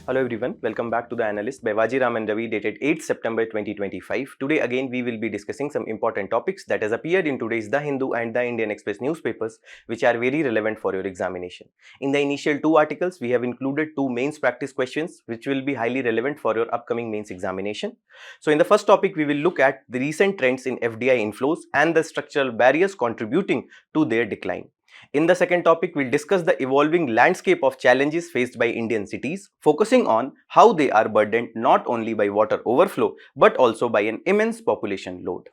Hello everyone, welcome back to the Analyst by Vajiram and Ravi, dated 8th September 2025. Today again we will be discussing some important topics that has appeared in today's The Hindu and the Indian Express newspapers, which are very relevant for your examination. In the initial two articles, we have included two mains practice questions which will be highly relevant for your upcoming mains examination. So in the first topic, we will look at the recent trends in FDI inflows and the structural barriers contributing to their decline. In the second topic, we'll discuss the evolving landscape of challenges faced by Indian cities, focusing on how they are burdened not only by water overflow but also by an immense population load.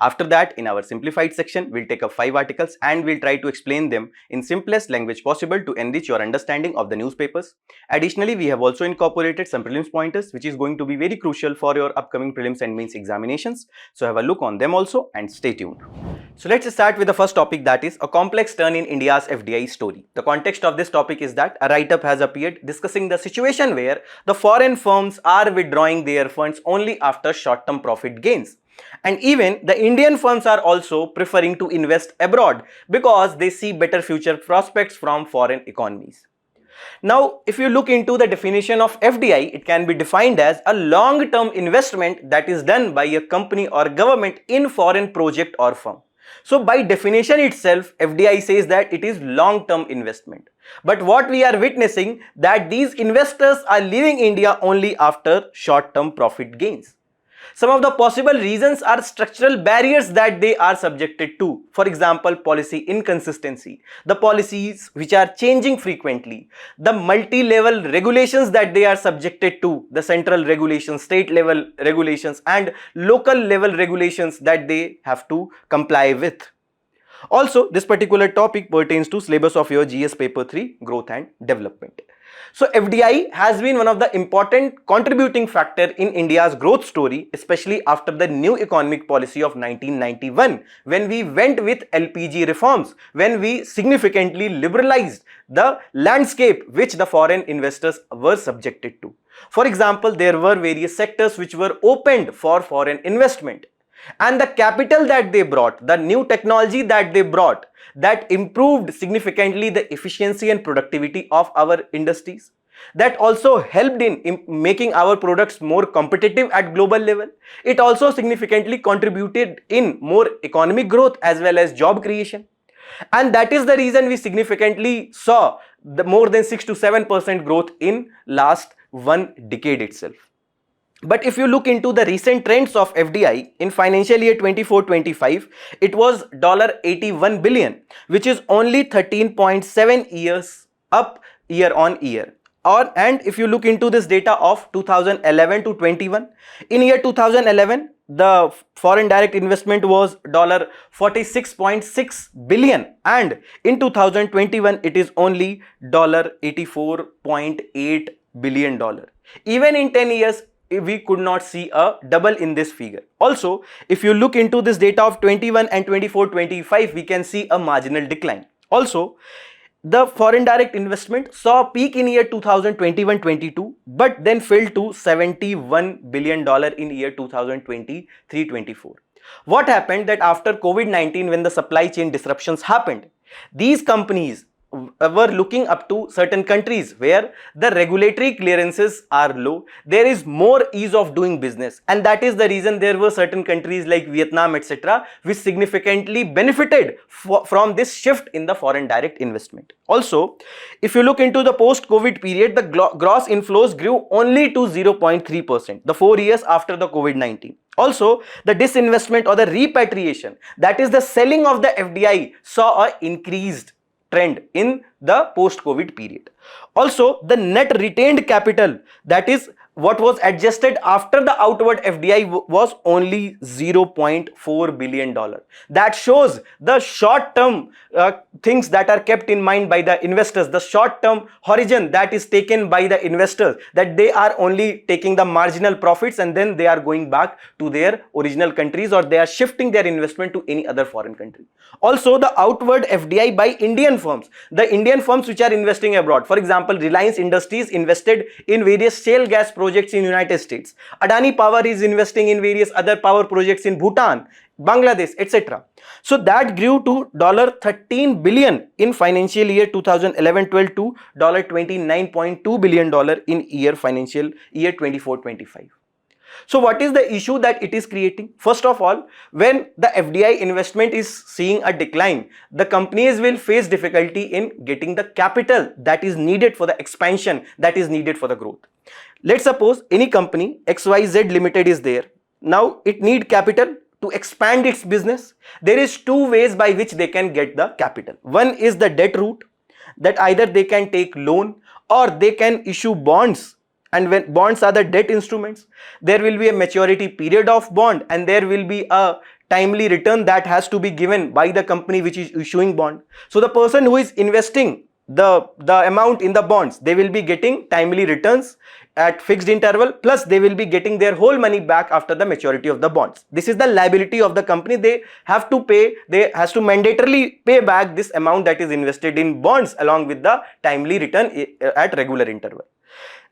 After that, in our simplified section, we'll take up 5 articles and we'll try to explain them in simplest language possible to enrich your understanding of the newspapers. Additionally, we have also incorporated some prelims pointers which is going to be very crucial for your upcoming prelims and mains examinations. So have a look on them also and stay tuned. So let's start with the first topic, that is a complex turn in India's FDI story. The context of this topic is that a write-up has appeared discussing the situation where the foreign firms are withdrawing their funds only after short-term profit gains. And even the Indian firms are also preferring to invest abroad because they see better future prospects from foreign economies. Now, if you look into the definition of FDI, it can be defined as a long-term investment that is done by a company or government in foreign project or firm. So by definition itself, FDI says that it is long-term investment. But what we are witnessing, that these investors are leaving India only after short-term profit gains. Some of the possible reasons are structural barriers that they are subjected to. For example, policy inconsistency, the policies which are changing frequently, the multi-level regulations that they are subjected to, the central regulations, state level regulations and local level regulations that they have to comply with. Also, this particular topic pertains to syllabus of your GS paper 3, growth and development. So FDI has been one of the important contributing factor in India's growth story, especially after the new economic policy of 1991, when we went with LPG reforms, when we significantly liberalized the landscape which the foreign investors were subjected to. For example, there were various sectors which were opened for foreign investment. And the capital that they brought, the new technology that they brought, that improved significantly the efficiency and productivity of our industries. That also helped in making our products more competitive at global level. It also significantly contributed in more economic growth as well as job creation. And that is the reason we significantly saw the more than 6 to 7% growth in last one decade itself. But if you look into the recent trends of FDI in financial year 24-25, it was $81 billion, which is only 13.7 years up year on year. And if you look into this data of 2011 to 21, in year 2011, the foreign direct investment was $46.6 billion, and in 2021, it is only $84.8 billion. Even in 10 years, we could not see a double in this figure. Also, if you look into this data of 21 and 24-25, we can see a marginal decline. Also, the foreign direct investment saw a peak in year 2021-22, but then fell to $71 billion in year 2023-24. What happened that after COVID-19, when the supply chain disruptions happened, these companies were looking up to certain countries where the regulatory clearances are low. There is more ease of doing business, and that is the reason there were certain countries like Vietnam, etc., which significantly benefited from this shift in the foreign direct investment. Also, if you look into the post-COVID period, the gross inflows grew only to 0.3%, the 4 years after the COVID-19. Also, the disinvestment or the repatriation, that is the selling of the FDI, saw a increased trend in the post-COVID period. Also, the net retained capital, that is what was adjusted after the outward FDI, was only $0.4 billion. That shows the short-term things that are kept in mind by the investors, the short-term horizon that is taken by the investors, that they are only taking the marginal profits and then they are going back to their original countries, or they are shifting their investment to any other foreign country. Also, the outward FDI by Indian firms, the Indian firms which are investing abroad. For example, Reliance Industries invested in various shale gas projects in United States. Adani Power is investing in various other power projects in Bhutan. Bangladesh, etc. So that grew to $13 billion in financial year 2011-12 to $29.2 billion in financial year 24-25. So what is the issue that it is creating? First of all, when the FDI investment is seeing a decline, the companies will face difficulty in getting the capital that is needed for the expansion, that is needed for the growth. Let's suppose any company XYZ Limited is there. Now it need capital to expand its business. There is two ways by which they can get the capital. One is the debt route, that either they can take loan or they can issue bonds. And when bonds are the debt instruments, there will be a maturity period of bond and there will be a timely return that has to be given by the company which is issuing bond. So the person who is investing the amount in the bonds, they will be getting timely returns at fixed interval, plus they will be getting their whole money back after the maturity of the bonds. This is the liability of the company. They have to pay, they has to mandatorily pay back this amount that is invested in bonds along with the timely return at regular interval.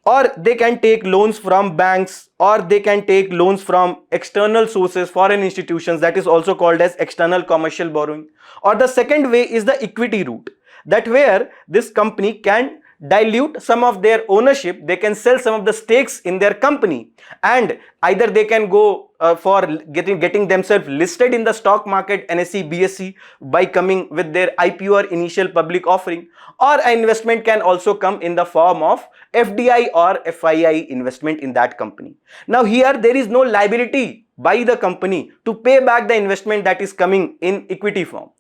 Or they can take loans from banks, or they can take loans from external sources, foreign institutions, that is also called as external commercial borrowing. Or the second way is the equity route, that where this company can dilute some of their ownership, they can sell some of the stakes in their company, and either they can go for getting themselves listed in the stock market, NSE, BSE, by coming with their IPO or initial public offering, or an investment can also come in the form of FDI or FII investment in that company. Now here there is no liability by the company to pay back the investment that is coming in equity form.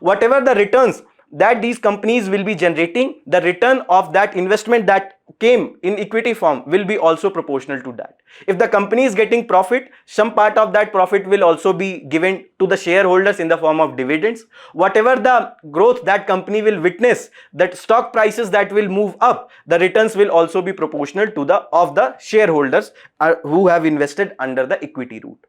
Whatever the returns that these companies will be generating, the return of that investment that came in equity form will be also proportional to that. If the company is getting profit, some part of that profit will also be given to the shareholders in the form of dividends. Whatever the growth that company will witness, that stock prices that will move up, the returns will also be proportional to the shareholders who have invested under the equity route.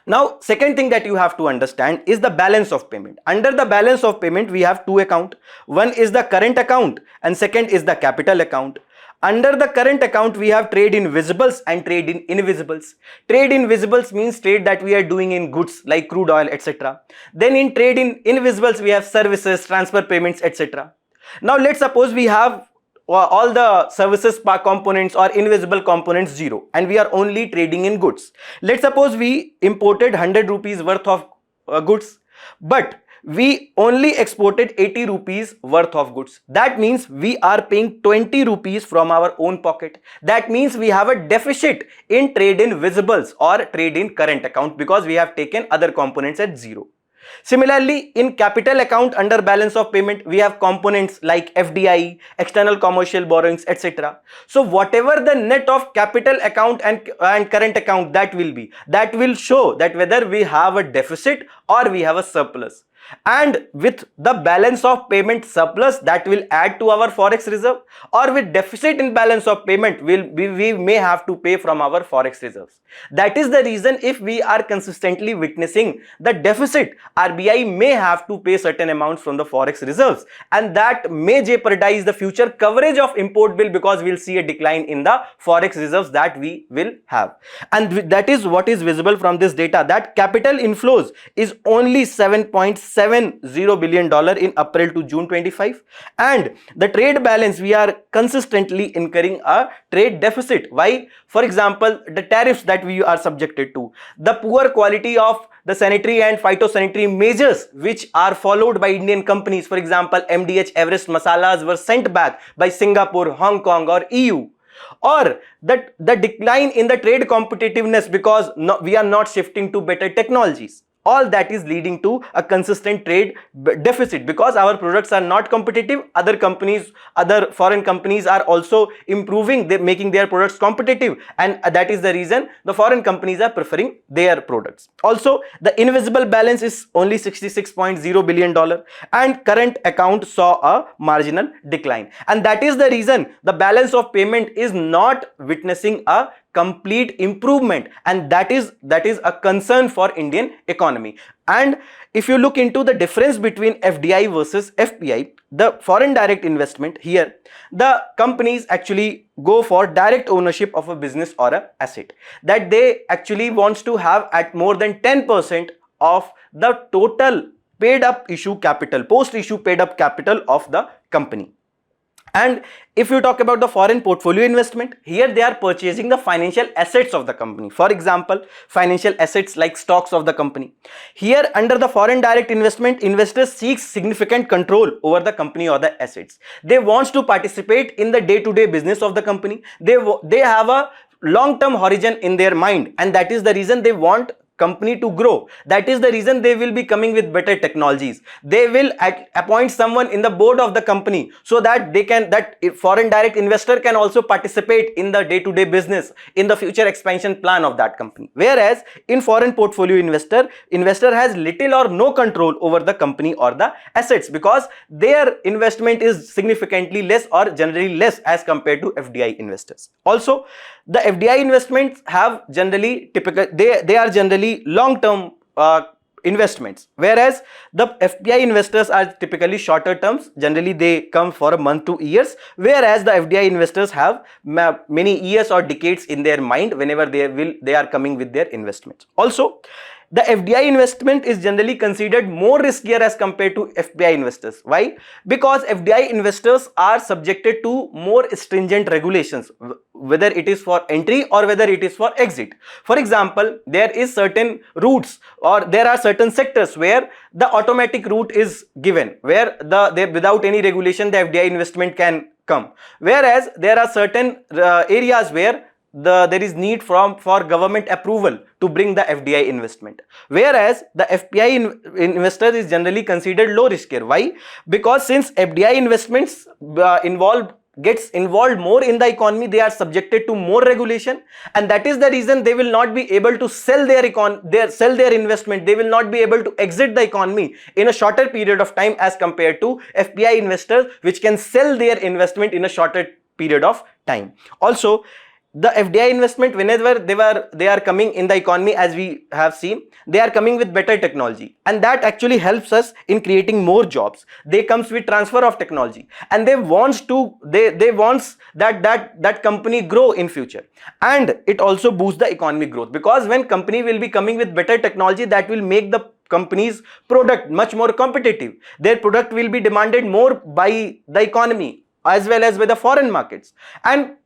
Now, second thing that you have to understand is the balance of payment. Under the balance of payment, we have two accounts. One is the current account and second is the capital account. Under the current account, we have trade in visibles and trade in invisibles. Trade in visibles means trade that we are doing in goods like crude oil, etc. Then in trade in invisibles, we have services, transfer payments, etc. Now, let's suppose we have all the services components or invisible components 0 and we are only trading in goods. Let's suppose we imported 100 rupees worth of goods, but we only exported 80 rupees worth of goods. That means we are paying 20 rupees from our own pocket. That means we have a deficit in trade in visibles or trade in current account because we have taken other components at 0. Similarly, in capital account under balance of payment, we have components like FDI, external commercial borrowings, etc. So whatever the net of capital account and current account that will show that whether we have a deficit or we have a surplus. And with the balance of payment surplus, that will add to our forex reserve, or with deficit in balance of payment, we may have to pay from our forex reserves. That is the reason if we are consistently witnessing the deficit, RBI may have to pay certain amounts from the forex reserves, and that may jeopardize the future coverage of import bill because we will see a decline in the forex reserves that we will have. And that is what is visible from this data, that capital inflows is only $7.70 billion in April to June 25, and the trade balance, we are consistently incurring a trade deficit. Why? For example, the tariffs that we are subjected to, the poor quality of the sanitary and phytosanitary measures which are followed by Indian companies. For example, MDH Everest masalas were sent back by Singapore, Hong Kong or EU. Or the decline in the trade competitiveness because we are not shifting to better technologies. All that is leading to a consistent trade deficit because our products are not competitive. Other companies, other foreign companies are also improving, making their products competitive, and that is the reason the foreign companies are preferring their products. Also, the invisible balance is only $66.0 billion and current account saw a marginal decline, and that is the reason the balance of payment is not witnessing a complete improvement, and that is a concern for Indian economy. And if you look into the difference between FDI versus FPI, the foreign direct investment, here the companies actually go for direct ownership of a business or a asset, that they actually wants to have at more than 10% of the total paid up issue capital, post issue paid up capital of the company. And if you talk about the foreign portfolio investment, here they are purchasing the financial assets of the company. For example, financial assets like stocks of the company. Here under the foreign direct investment, investors seek significant control over the company or the assets. They want to participate in the day-to-day business of the company. They have a long-term horizon in their mind, and that is the reason they want company to grow. That is the reason they will be coming with better technologies. They will appoint someone in the board of the company, so that foreign direct investor can also participate in the day-to-day business, in the future expansion plan of that company. Whereas in foreign portfolio investor has little or no control over the company or the assets, because their investment is significantly less or generally less as compared to FDI investors. Also, the FDI investments have generally they are generally long-term investments, whereas the FPI investors are typically shorter terms. Generally they come for a month to years, whereas the FDI investors have many years or decades in their mind whenever they are coming with their investments. Also, the FDI investment is generally considered more riskier as compared to FPI investors. Why? Because FDI investors are subjected to more stringent regulations, whether it is for entry or whether it is for exit. For example, there is certain routes, or there are certain sectors where the automatic route is given, where without any regulation the FDI investment can come, whereas there are certain areas where there is need for government approval to bring the FDI investment, whereas the FPI investor is generally considered low riskier. Why? Because since FDI investments gets involved more in the economy, they are subjected to more regulation, and that is the reason they will not be able to sell their investment. They will not be able to exit the economy in a shorter period of time as compared to FPI investors, which can sell their investment in a shorter period of time. Also, the FDI investment, whenever they are coming in the economy, as we have seen, they are coming with better technology, and that actually helps us in creating more jobs. They comes with transfer of technology, and they wants that company grow in future, and it also boosts the economic growth, because when company will be coming with better technology, that will make the company's product much more competitive. Their product will be demanded more by the economy as well as by the foreign markets, and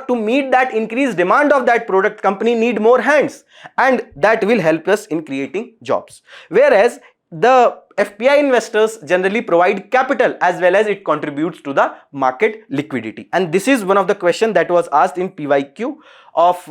to meet that increased demand of that product, company need more hands, and that will help us in creating jobs. Whereas the FPI investors generally provide capital as well as it contributes to the market liquidity, and this is one of the questions that was asked in PYQ of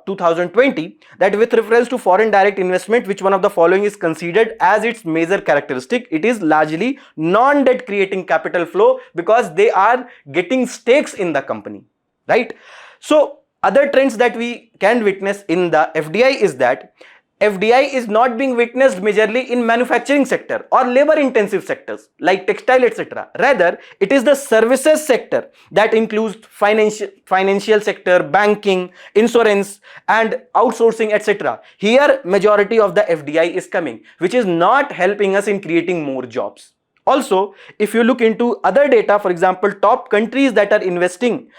2020, that with reference to foreign direct investment, which one of the following is considered as its major characteristic? It is largely non-debt creating capital flow, because they are getting stakes in the company, right? So other trends that we can witness in the FDI is that FDI is not being witnessed majorly in manufacturing sector or labor intensive sectors like textile, etc. Rather, it is the services sector that includes financial sector, banking, insurance and outsourcing, etc. Here majority of the FDI is coming, which is not helping us in creating more jobs. Also, if you look into other data, for example, top countries that are investing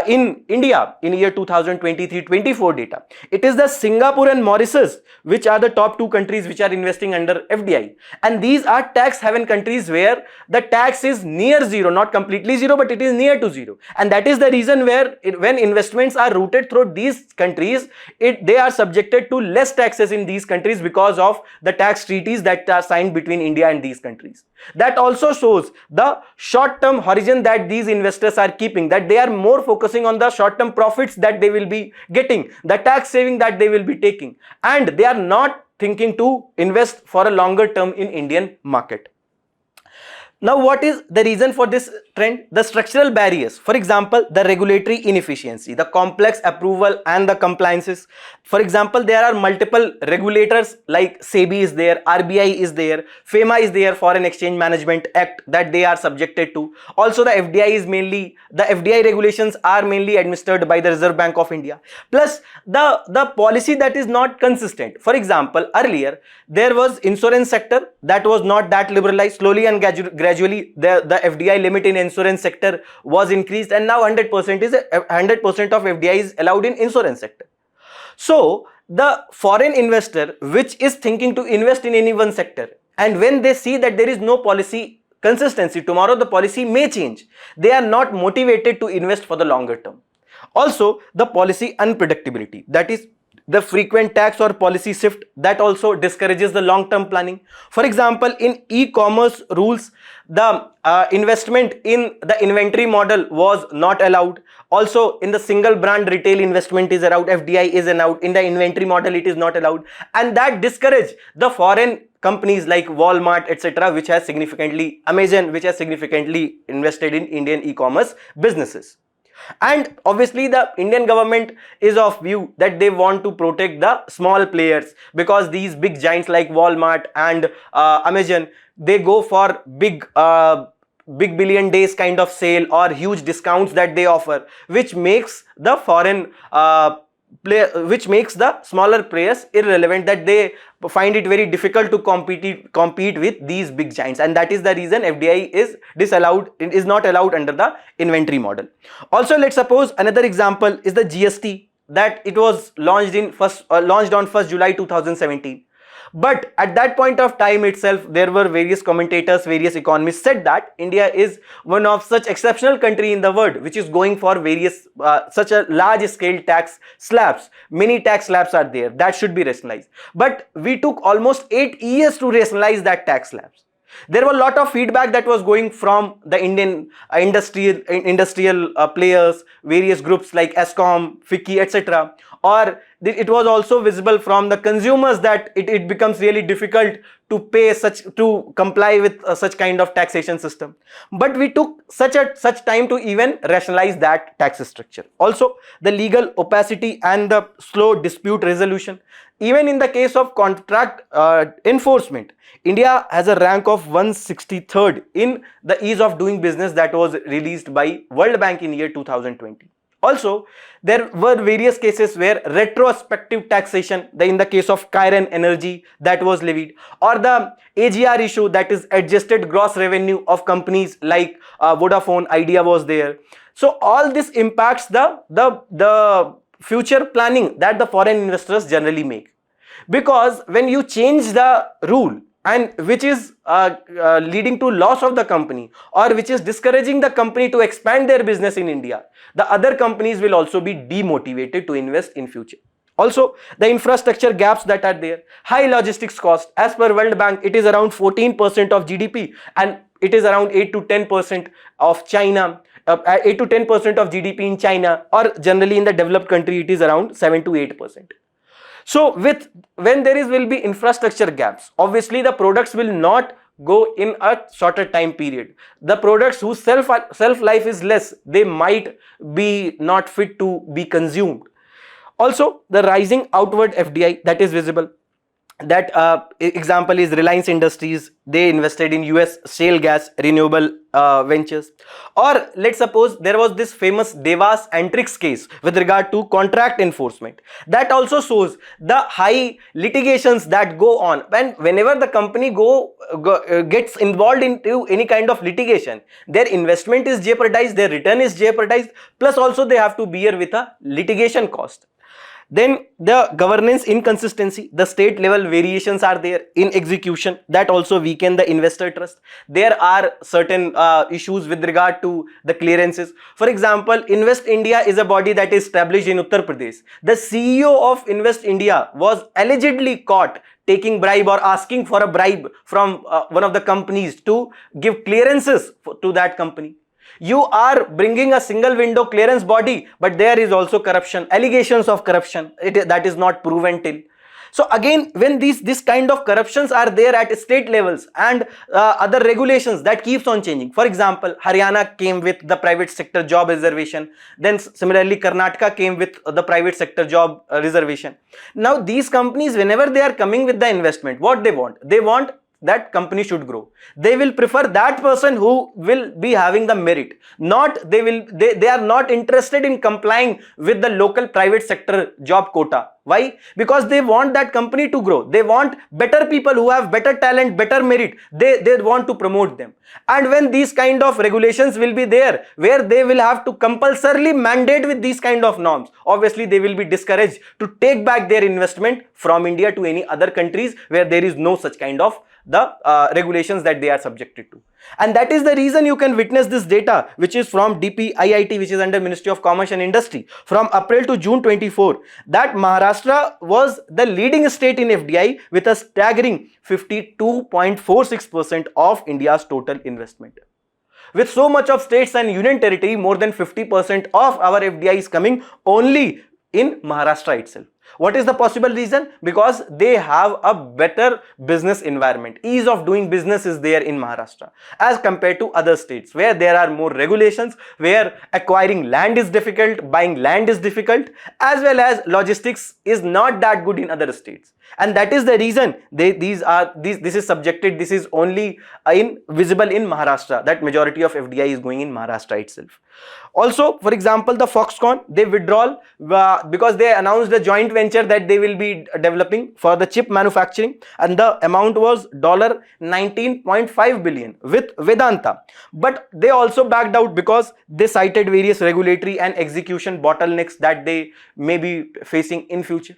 in India in year 2023-24 data, it is the Singapore and Mauritius which are the top two countries which are investing under FDI, and these are tax haven countries where the tax is near zero, not completely zero, but it is near to zero, and that is the reason where when investments are routed through these countries, they are subjected to less taxes in these countries because of the tax treaties that are signed between India and these countries. That also shows the short-term horizon that these investors are keeping, that they are more focusing on the short-term profits that they will be getting, the tax saving that they will be taking, and they are not thinking to invest for a longer term in Indian market. Now, what is the reason for this trend, the structural barriers, for example, the regulatory inefficiency, the complex approval and the compliances. For example, there are multiple regulators like SEBI is there, RBI is there, FEMA is there, Foreign Exchange Management Act, that they are subjected to. Also, the FDI regulations are mainly administered by the Reserve Bank of India. Plus, the policy that is not consistent. For example, earlier there was insurance sector that was not that liberalized. Slowly and gradually the FDI limit in insurance sector was increased, and now 100% of FDI is allowed in insurance sector. So the foreign investor which is thinking to invest in any one sector, and when they see that there is no policy consistency, tomorrow the policy may change, they are not motivated to invest for the longer term. Also, the policy unpredictability, that is the frequent tax or policy shift, that also discourages the long-term planning. For example, in e-commerce rules, the investment in the inventory model was not allowed. Also, in the single brand retail investment is allowed, FDI is allowed. In the inventory model, it is not allowed, and that discourage the foreign companies like Walmart, etc., which has significantly, Amazon, which has significantly invested in Indian e-commerce businesses. And obviously the Indian government is of view that they want to protect the small players, because these big giants like Walmart and Amazon, they go for big billion days kind of sale or huge discounts that they offer, which makes the foreign which makes the smaller players irrelevant, that they find it very difficult to compete with these big giants, and that is the reason FDI is disallowed, is not allowed under the inventory model. Also, let's suppose another example is the GST, that it was launched on 1st July 2017. But at that point of time itself, there were various commentators, various economists said that India is one of such exceptional country in the world which is going for various such a large scale tax slabs. Many tax slabs are there that should be rationalized. But we took almost 8 years to rationalize that tax slabs. There were a lot of feedback that was going from the Indian industrial players, various groups like ESCOM, FICCI, etc. Or it was also visible from the consumers that it becomes really difficult to pay to comply with such kind of taxation system. But we took such time to even rationalize that tax structure. Also, the legal opacity and the slow dispute resolution. Even in the case of contract enforcement, India has a rank of 163rd in the ease of doing business that was released by World Bank in year 2020. Also, there were various cases where retrospective taxation, in the case of Kairon Energy, that was levied, or the AGR issue, that is adjusted gross revenue of companies like Vodafone, Idea was there. So all this impacts the future planning that the foreign investors generally make, because when you change the rule and which is leading to loss of the company, or which is discouraging the company to expand their business in India, the other companies will also be demotivated to invest in future. Also, the infrastructure gaps that are there, high logistics cost. As per World Bank, it is around 14% of GDP, and it is around 8 to 10% of China, 8 to 10% of GDP in China, or generally in the developed country it is around 7 to 8%. So when there will be infrastructure gaps, obviously the products will not go in a shorter time period. The products whose shelf life is less, they might be not fit to be consumed. Also, the rising outward FDI that is visible. That example is Reliance Industries. They invested in US shale gas renewable ventures. Or let's suppose there was this famous Devas and Trix case with regard to contract enforcement. That also shows the high litigations that go on. And whenever the company gets involved into any kind of litigation, their investment is jeopardized, their return is jeopardized, plus also they have to bear with a litigation cost. Then the governance inconsistency, the state level variations are there in execution, that also weaken the investor trust. There are certain issues with regard to the clearances. For example, Invest India is a body that is established in Uttar Pradesh. The CEO of Invest India was allegedly caught taking bribe or asking for a bribe from one of the companies to give clearances to that company. You are bringing a single window clearance body, but there is also corruption, allegations of corruption, that is not proven till. So again, when this kind of corruptions are there at state levels and other regulations that keeps on changing. For example, Haryana came with the private sector job reservation. Then similarly, Karnataka came with the private sector job reservation. Now these companies, whenever they are coming with the investment, what they want? They want that company should grow. They will prefer that person who will be having the merit. Not they are not interested in complying with the local private sector job quota. Why? Because they want that company to grow. They want better people who have better talent, better merit. They want to promote them. And when these kind of regulations will be there, where they will have to compulsorily mandate with these kind of norms, obviously they will be discouraged to take back their investment from India to any other countries where there is no such kind of the regulations that they are subjected to. And that is the reason you can witness this data, which is from DPIIT, which is under Ministry of Commerce and Industry, from April to June 24, that Maharashtra was the leading state in FDI with a staggering 52.46% of India's total investment. With so much of states and union territory, more than 50% of our FDI is coming only in Maharashtra itself. What is the possible reason? Because they have a better business environment. Ease of doing business is there in Maharashtra as compared to other states where there are more regulations, where acquiring land is difficult, buying land is difficult, as well as logistics is not that good in other states. And that is the reason this is only visible in Maharashtra, that majority of FDI is going in Maharashtra itself. Also, for example, the Foxconn, they withdrawal because they announced a joint venture that they will be developing for the chip manufacturing, and the amount was $19.5 billion with Vedanta. But they also backed out because they cited various regulatory and execution bottlenecks that they may be facing in future.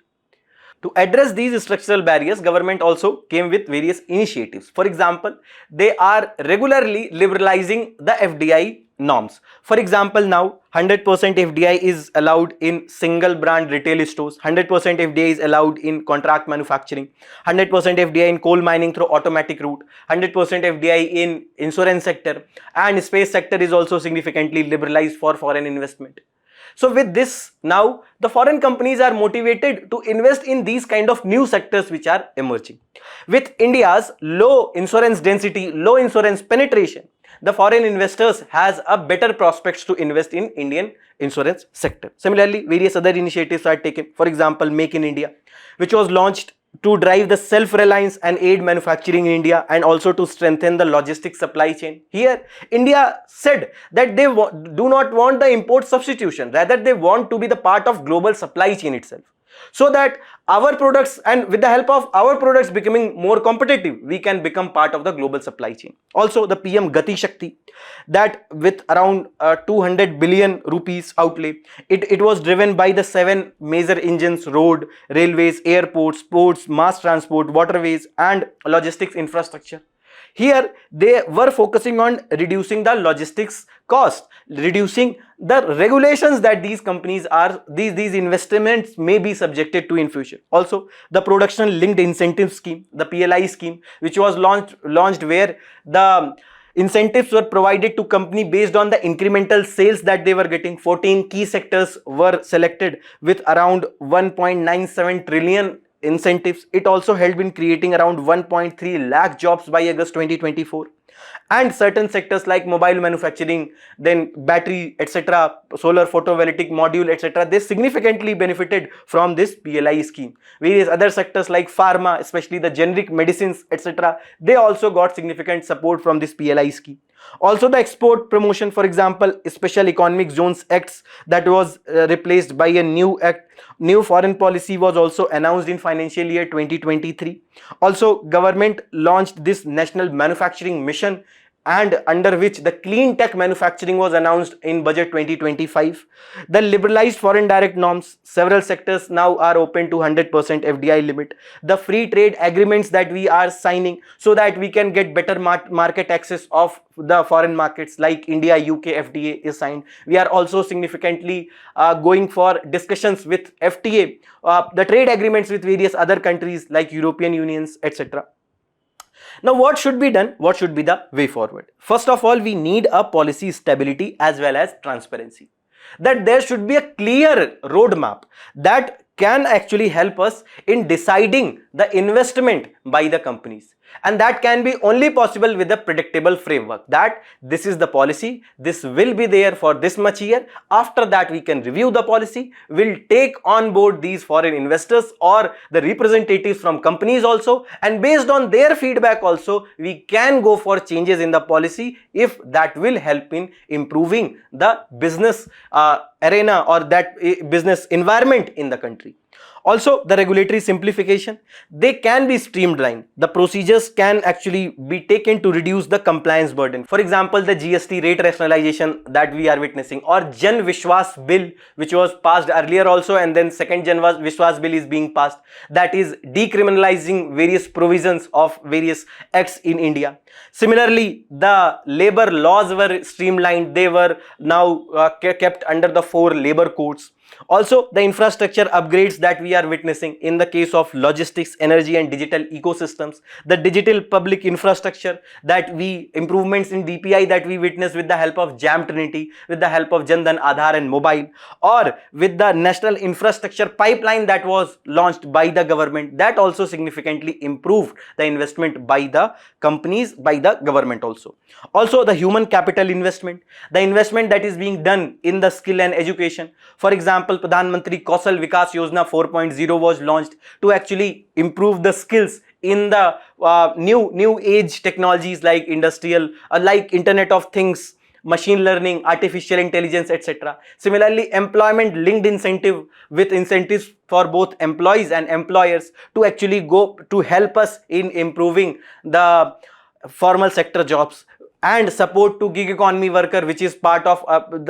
To address these structural barriers, government also came with various initiatives. For example, they are regularly liberalizing the FDI norms. For example, now 100% FDI is allowed in single brand retail stores, 100% FDI is allowed in contract manufacturing, 100% FDI in coal mining through automatic route, 100% FDI in insurance sector, and space sector is also significantly liberalized for foreign investment. So with this, now the foreign companies are motivated to invest in these kind of new sectors which are emerging. With India's low insurance density, low insurance penetration, the foreign investors has a better prospects to invest in Indian insurance sector. Similarly, various other initiatives are taken. For example, Make in India, which was launched to drive the self-reliance and aid manufacturing in India, and also to strengthen the logistics supply chain. Here, India said that they do not want the import substitution, rather they want to be the part of global supply chain itself. So that our products, and with the help of our products becoming more competitive, we can become part of the global supply chain. Also, the PM Gati Shakti, that with around 200 billion rupees outlay, it was driven by the 7 major engines: road, railways, airports, ports, mass transport, waterways, and logistics infrastructure. Here, they were focusing on reducing the logistics cost, reducing the regulations that these companies are, these investments may be subjected to in future. Also, the production linked incentive scheme, the PLI scheme, which was launched where the incentives were provided to company based on the incremental sales that they were getting. 14 key sectors were selected with around 1.97 trillion incentives. It also helped in creating around 1.3 lakh jobs by August 2024. And certain sectors like mobile manufacturing, then battery, etc., solar photovoltaic module, etc., they significantly benefited from this PLI scheme. Various other sectors like pharma, especially the generic medicines, etc., they also got significant support from this PLI scheme. Also, the export promotion, for example, Special Economic Zones Acts, that was replaced by a new act. New foreign policy was also announced in financial year 2023. Also, government launched this national manufacturing mission, and under which the clean tech manufacturing was announced in budget 2025. The liberalized foreign direct norms, several sectors now are open to 100% FDI limit. The free trade agreements that we are signing so that we can get better market access of the foreign markets like India, UK FTA is signed. We are also significantly going for discussions with FTA, the trade agreements with various other countries like European Unions, etc. Now, what should be done? What should be the way forward? First of all, we need a policy stability as well as transparency. That there should be a clear roadmap that can actually help us in deciding the investment by the companies. And that can be only possible with a predictable framework, that this is the policy, this will be there for this much year. After that, we can review the policy, we'll take on board these foreign investors or the representatives from companies also, and based on their feedback also, we can go for changes in the policy if that will help in improving the business arena or that business environment in the country. Also, the regulatory simplification, they can be streamlined. The procedures can actually be taken to reduce the compliance burden. For example, the GST rate rationalization that we are witnessing, or Jan Vishwas bill, which was passed earlier also, and then second Jan Vishwas bill is being passed, that is decriminalizing various provisions of various acts in India. Similarly, the labor laws were streamlined. They were now kept under the 4 labor codes. Also, the infrastructure upgrades that we are witnessing in the case of logistics, energy and digital ecosystems, the digital public infrastructure that improvements in DPI that we witness with the help of JAM Trinity, with the help of Jan Dhan Aadhaar and mobile, or with the national infrastructure pipeline that was launched by the government, that also significantly improved the investment by the companies, by the government also. Also, the human capital investment, the investment that is being done in the skill and education. For example, Pradhan Mantri Kausal Vikas Yojana 4.0 was launched to actually improve the skills in the new age technologies like industrial, like Internet of Things, machine learning, artificial intelligence, etc. Similarly, employment linked incentive, with incentives for both employees and employers to actually go to help us in improving the formal sector jobs, and support to gig economy worker, which is part of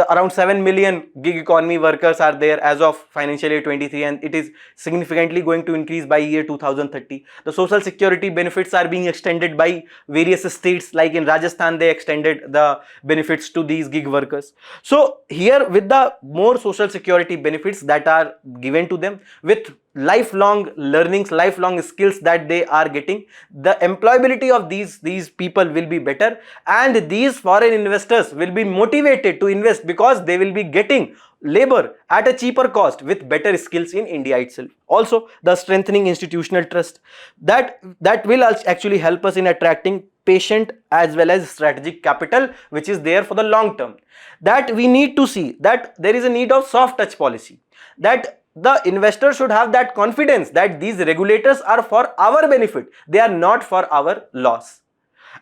around 7 million gig economy workers are there as of financial year 23, and it is significantly going to increase by year 2030. The social security benefits are being extended by various states, like in Rajasthan they extended the benefits to these gig workers. So here, with the more social security benefits that are given to them, with lifelong learnings, lifelong skills that they are getting, the employability of these people will be better, and these foreign investors will be motivated to invest because they will be getting labor at a cheaper cost with better skills in India itself. Also, the strengthening institutional trust, that will actually help us in attracting patient as well as strategic capital, which is there for the long term. That we need to see that there is a need of soft touch policy, that the investor should have that confidence that these regulators are for our benefit, they are not for our loss.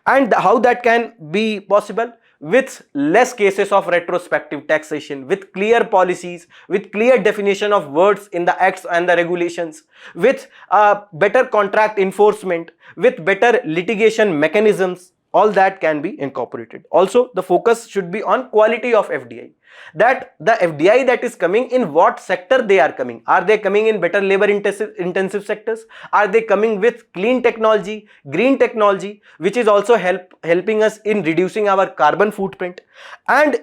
And how that can be possible? With less cases of retrospective taxation, with clear policies, with clear definition of words in the acts and the regulations, with better contract enforcement, with better litigation mechanisms, all that can be incorporated. Also, the focus should be on quality of FDI, that the FDI that is coming, in what sector they are coming. Are they coming in better labor intensive sectors? Are they coming with clean technology, green technology, which is also helping us in reducing our carbon footprint? And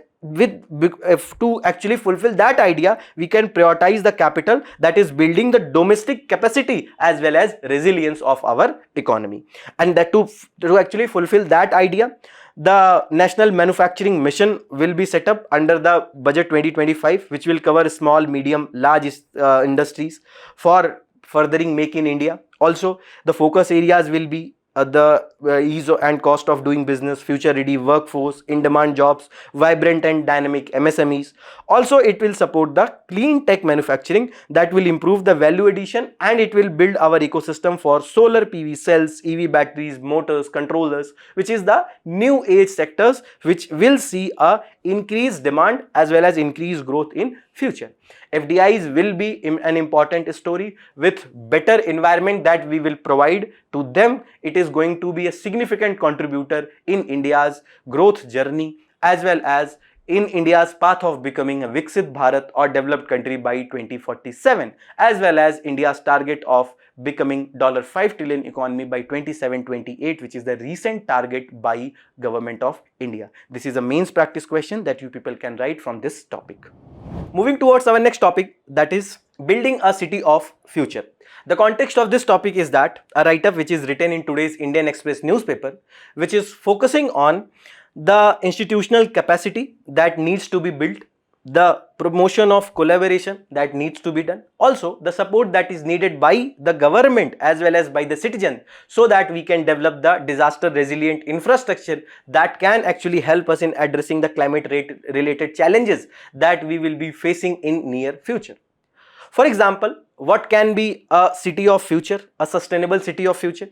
to actually fulfill that idea, we can prioritize the capital that is building the domestic capacity as well as resilience of our economy. And that to actually fulfill that idea, the National Manufacturing Mission will be set up under the Budget 2025, which will cover small, medium, large industries for furthering Make in India. Also, the focus areas will be the ease and cost of doing business, future ready workforce, in demand jobs, vibrant and dynamic MSMEs. Also, it will support the clean tech manufacturing that will improve the value addition, and it will build our ecosystem for solar PV cells, EV batteries, motors, controllers, which is the new age sectors which will see a increased demand as well as increased growth in future. FDIs will be an important story. With better environment that we will provide to them, it is going to be a significant contributor in India's growth journey as well as in India's path of becoming a Viksit Bharat or developed country by 2047, as well as India's target of becoming $5 trillion economy by 27-28, which is the recent target by Government of India. This is a mains practice question that you people can write from this topic. Moving towards our next topic, that is building a city of future. The context of this topic is that a write-up which is written in today's Indian Express newspaper, which is focusing on the institutional capacity that needs to be built the promotion of collaboration that needs to be done, also the support that is needed by the government as well as by the citizen, so that we can develop the disaster resilient infrastructure that can actually help us in addressing the climate related challenges that we will be facing in near future. For example, what can be a city of future, a sustainable city of future?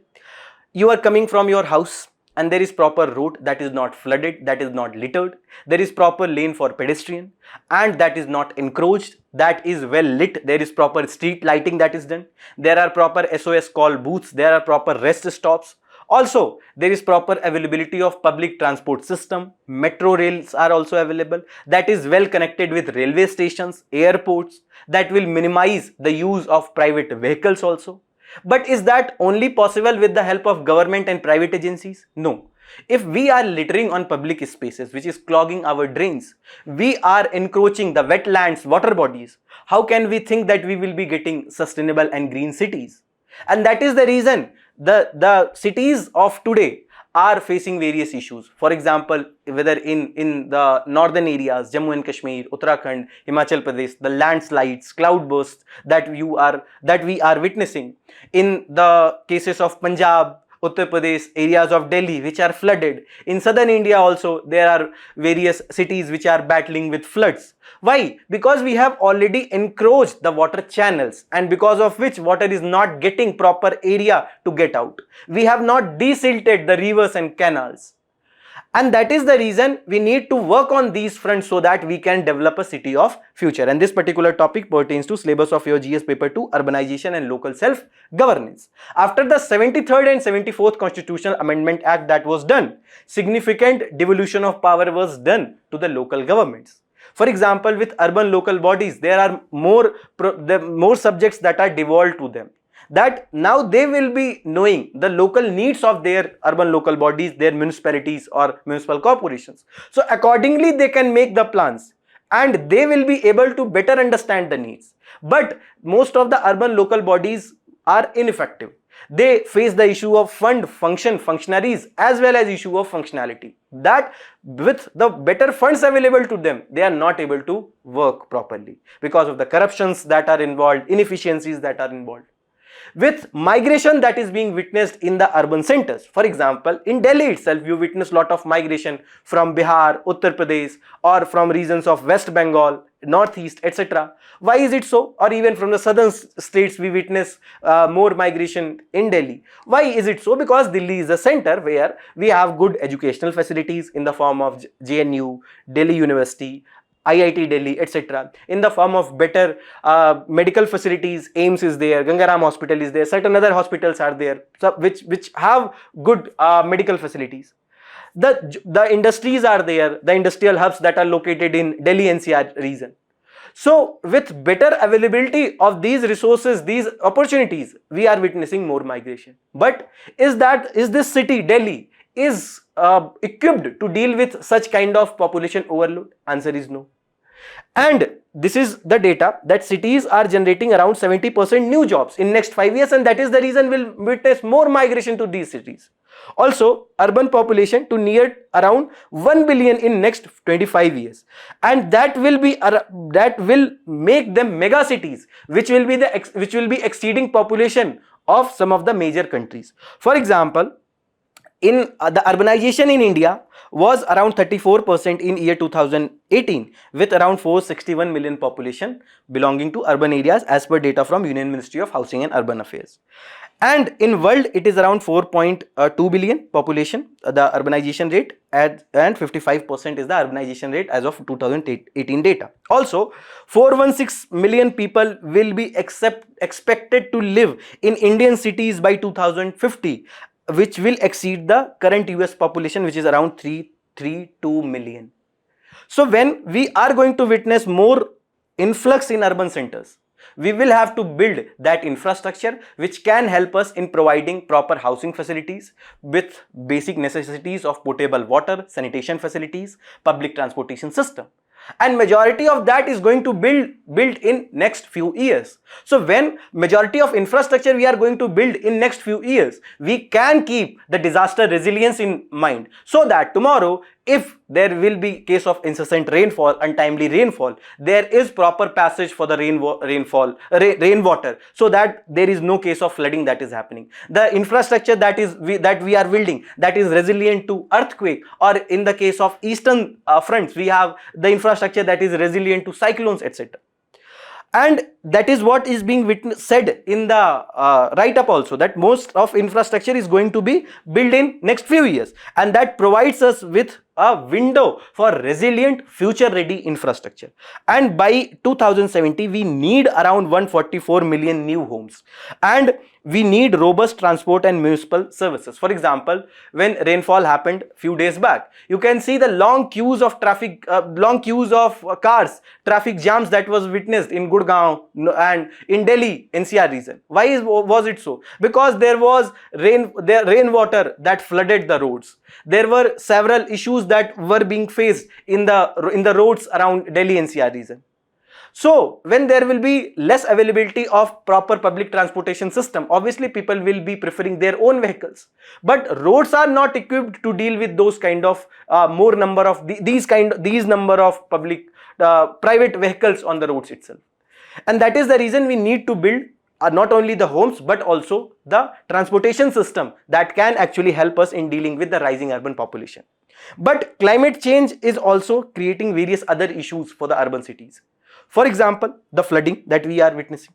You are coming from your house and there is proper road that is not flooded, that is not littered, there is proper lane for pedestrian and that is not encroached, that is well lit, there is proper street lighting that is done, there are proper SOS call booths, there are proper rest stops. Also, there is proper availability of public transport system, metro rails are also available, that is well connected with railway stations, airports, that will minimize the use of private vehicles also. But is that only possible with the help of government and private agencies? No. If we are littering on public spaces, which is clogging our drains, we are encroaching the wetlands, water bodies, how can we think that we will be getting sustainable and green cities? And that is the reason the cities of today are facing various issues. For example, whether in the northern areas, Jammu and Kashmir, Uttarakhand, Himachal Pradesh, the landslides, cloudbursts that we are witnessing. In the cases of Punjab, Uttar Pradesh, areas of Delhi which are flooded. In southern India also there are various cities which are battling with floods. Why? Because we have already encroached the water channels and because of which water is not getting proper area to get out. We have not desilted the rivers and canals. And that is the reason we need to work on these fronts so that we can develop a city of future. And this particular topic pertains to syllabus of your GS paper 2, urbanization and local self-governance. After the 73rd and 74th Constitutional Amendment Act that was done, significant devolution of power was done to the local governments. For example, with urban local bodies, there are more subjects that are devolved to them. That now they will be knowing the local needs of their urban local bodies, their municipalities or municipal corporations. So accordingly they can make the plans and they will be able to better understand the needs. But most of the urban local bodies are ineffective. They face the issue of functionaries as well as issue of functionality. That with the better funds available to them, they are not able to work properly because of the corruptions that are involved, inefficiencies that are involved. With migration that is being witnessed in the urban centers. For example, in Delhi itself, you witness lot of migration from Bihar, Uttar Pradesh or from regions of West Bengal, Northeast, etc. Why is it so? Or even from the southern states, we witness more migration in Delhi. Why is it so? Because Delhi is a center where we have good educational facilities in the form of JNU, Delhi University, IIT Delhi, etc. In the form of better medical facilities, AIIMS is there, Gangaram Hospital is there, certain other hospitals are there, which have good medical facilities. The industries are there, the industrial hubs that are located in Delhi NCR region. So with better availability of these resources, these opportunities, we are witnessing more migration. But is this city, Delhi, is equipped to deal with such kind of population overload? Answer is no. And this is the data that cities are generating around 70% new jobs in next 5 years, and that is the reason we'll witness more migration to these cities. Also, urban population to near around 1 billion in next 25 years, and that will make them mega cities, which will be exceeding population of some of the major countries. For example, the urbanization in India was around 34% in year 2018 with around 461 million population belonging to urban areas as per data from Union Ministry of Housing and Urban Affairs. And in world it is around 4.2 billion population, the urbanization rate, and 55% is the urbanization rate as of 2018 data. Also, 416 million people will be expected to live in Indian cities by 2050, which will exceed the current US population, which is around 332 million. So when we are going to witness more influx in urban centers, we will have to build that infrastructure which can help us in providing proper housing facilities with basic necessities of potable water, sanitation facilities, public transportation system. And majority of that is going to build in next few years. So when majority of infrastructure we are going to build in next few years, we can keep the disaster resilience in mind, so that tomorrow if there will be case of incessant rainfall, untimely rainfall, there is proper passage for the rainwater, so that there is no case of flooding that is happening. The infrastructure that we are building, that is resilient to earthquake, or in the case of eastern fronts, we have the infrastructure that is resilient to cyclones, etc. And that is what is being said in the write-up also, that most of infrastructure is going to be built in next few years, and that provides us with a window for resilient future ready infrastructure. And by 2070 we need around 144 million new homes, and we need robust transport and municipal services. For example, when rainfall happened few days back, you can see the long queues of traffic, long queues of cars, traffic jams that was witnessed in Gurgaon and in Delhi NCR region. Why was it so? Because there was rainwater that flooded the roads. There were several issues that were being faced in the roads around Delhi NCR region. So when there will be less availability of proper public transportation system, obviously people will be preferring their own vehicles. But roads are not equipped to deal with those kind of more number of these number of public private vehicles on the roads itself. And that is the reason we need to build not only the homes but also the transportation system that can actually help us in dealing with the rising urban population. But climate change is also creating various other issues for the urban cities. For example, the flooding that we are witnessing.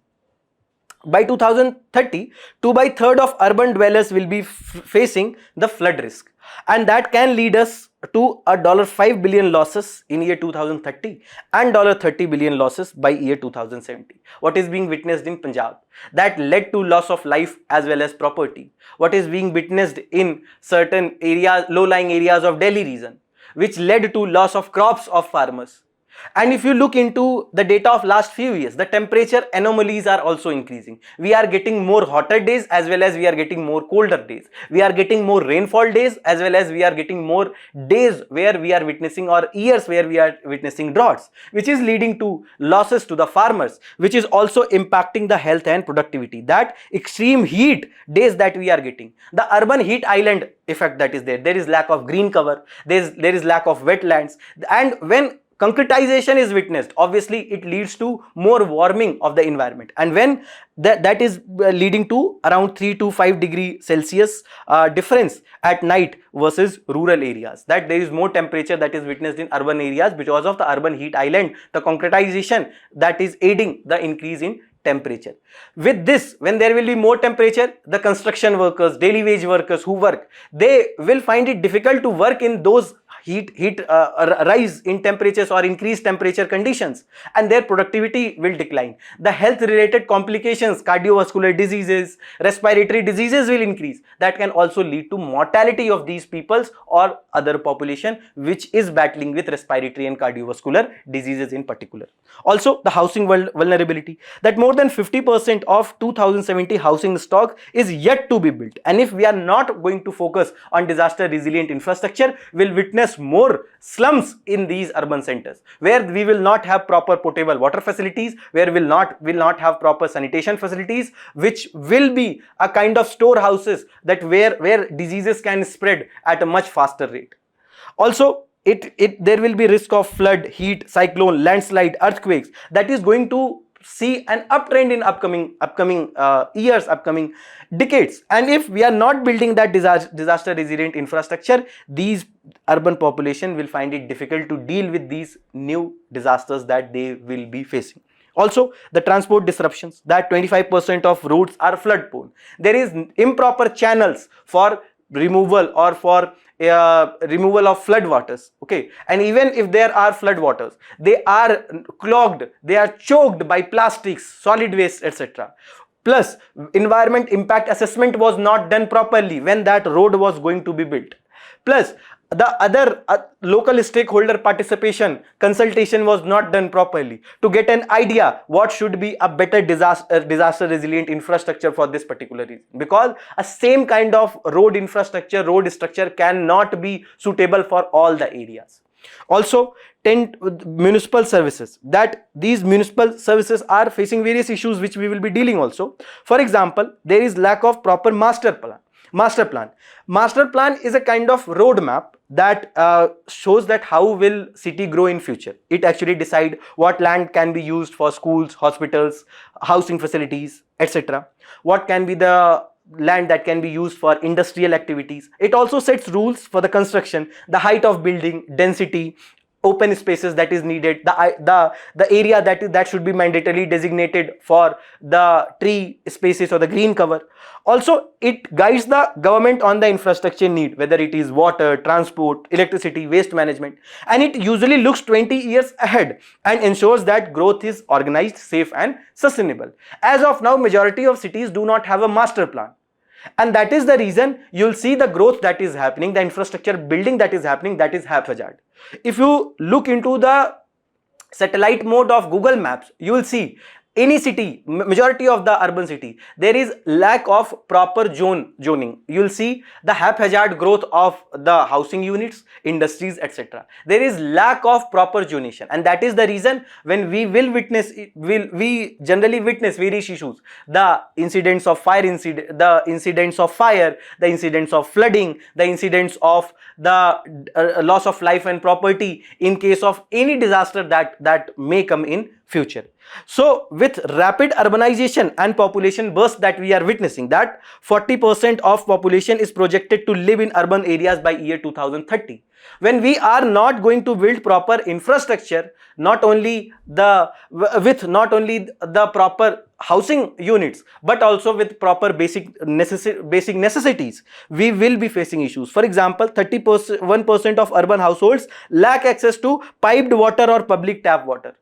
By 2030, 2/3 of urban dwellers will be facing the flood risk, and that can lead us to a $5 billion losses in year 2030 and $30 billion losses by year 2070. What is being witnessed in Punjab, that led to loss of life as well as property. What is being witnessed in certain areas, low-lying areas of Delhi region, which led to loss of crops of farmers. And if you look into the data of last few years, the temperature anomalies are also increasing. We are getting more hotter days as well as we are getting more colder days. We are getting more rainfall days as well as we are getting more days where we are witnessing, or years where we are witnessing droughts, which is leading to losses to the farmers, which is also impacting the health and productivity. That extreme heat days that we are getting, the urban heat island effect that is there. There is lack of green cover, there is lack of wetlands, and when concretization is witnessed, obviously it leads to more warming of the environment, and when that is leading to around 3 to 5 degree Celsius difference at night versus rural areas, that there is more temperature that is witnessed in urban areas because of the urban heat island, the concretization that is aiding the increase in temperature. With this, when there will be more temperature, the construction workers, daily wage workers who work, they will find it difficult to work in those heat rise in temperatures or increased temperature conditions, and their productivity will decline. The health related complications, cardiovascular diseases, respiratory diseases will increase. That can also lead to mortality of these peoples or other population which is battling with respiratory and cardiovascular diseases in particular. Also, the housing vulnerability, that more than 50% of 2070 housing stock is yet to be built, and if we are not going to focus on disaster resilient infrastructure, we'll witness more slums in these urban centers, where we will not have proper potable water facilities, where will not have proper sanitation facilities, which will be a kind of storehouses that where diseases can spread at a much faster rate. Also, there will be risk of flood, heat, cyclone, landslide, earthquakes, that is going to see an uptrend in upcoming years, upcoming decades. And if we are not building that disaster resilient infrastructure, these urban population will find it difficult to deal with these new disasters that they will be facing. Also, the transport disruptions, that 25% of roads are flood prone. There is improper channels for removal or for removal of flood waters, okay, and even if there are flood waters, they are clogged, they are choked by plastics, solid waste, etc. Plus, environment impact assessment was not done properly when that road was going to be built. Plus, the other local stakeholder participation, consultation was not done properly to get an idea what should be a better disaster resilient infrastructure for this particular region, because a same kind of road infrastructure, road structure cannot be suitable for all the areas. Also, municipal services, that these municipal services are facing various issues which we will be dealing also. For example, there is lack of proper master plan. Master plan. Master plan is a kind of roadmap that shows that how will city grow in future. It actually decide what land can be used for schools, hospitals, housing facilities, etc. What can be the land that can be used for industrial activities. It also sets rules for the construction, the height of building, density, open spaces that is needed, the area that should be mandatorily designated for the tree spaces or the green cover. Also, it guides the government on the infrastructure need, whether it is water, transport, electricity, waste management, and it usually looks 20 years ahead and ensures that growth is organized, safe and sustainable. As of now, majority of cities do not have a master plan. And that is the reason you'll see the growth that is happening, the infrastructure building that is happening, that is haphazard. If you look into the satellite mode of Google Maps, you will see any city, majority of the urban city, there is lack of proper zoning. You will see the haphazard growth of the housing units, industries, etc. There is lack of proper zonation, and that is the reason when we generally witness various issues, the incidents of fire, the incidents of flooding, the incidents of the loss of life and property in case of any disaster that may come in future. So with rapid urbanization and population burst that we are witnessing, that 40% of population is projected to live in urban areas by year 2030. When we are not going to build proper infrastructure, not only the proper housing units, but also with proper basic necessities, we will be facing issues. For example, 1% of urban households lack access to piped water or public tap water.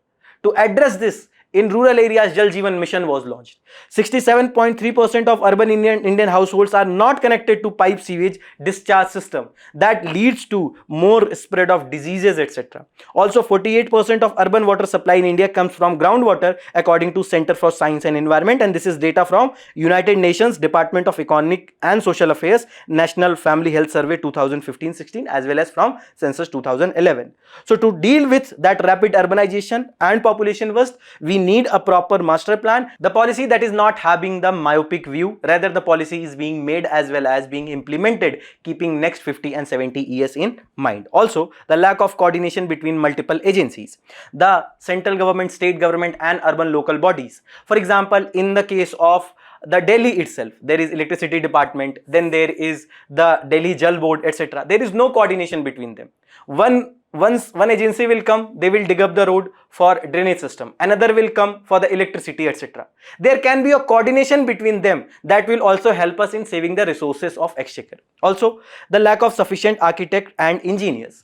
To address this, in rural areas, Jal Jeevan Mission was launched. 67.3% of urban Indian households are not connected to pipe sewage discharge system. That leads to more spread of diseases, etc. Also, 48% of urban water supply in India comes from groundwater, according to Center for Science and Environment, and this is data from United Nations Department of Economic and Social Affairs National Family Health Survey 2015-16, as well as from Census 2011. So, to deal with that rapid urbanization and population burst, we need a proper master plan. The policy that is not having the myopic view, rather the policy is being made as well as being implemented, keeping next 50 and 70 years in mind. Also, the lack of coordination between multiple agencies, the central government, state government and urban local bodies. For example, in the case of the Delhi itself, there is electricity department, then there is the Delhi Jal Board, etc. There is no coordination between them. Once one agency will come, they will dig up the road for drainage system, another will come for the electricity, etc. There can be a coordination between them that will also help us in saving the resources of exchequer. Also, the lack of sufficient architect and engineers.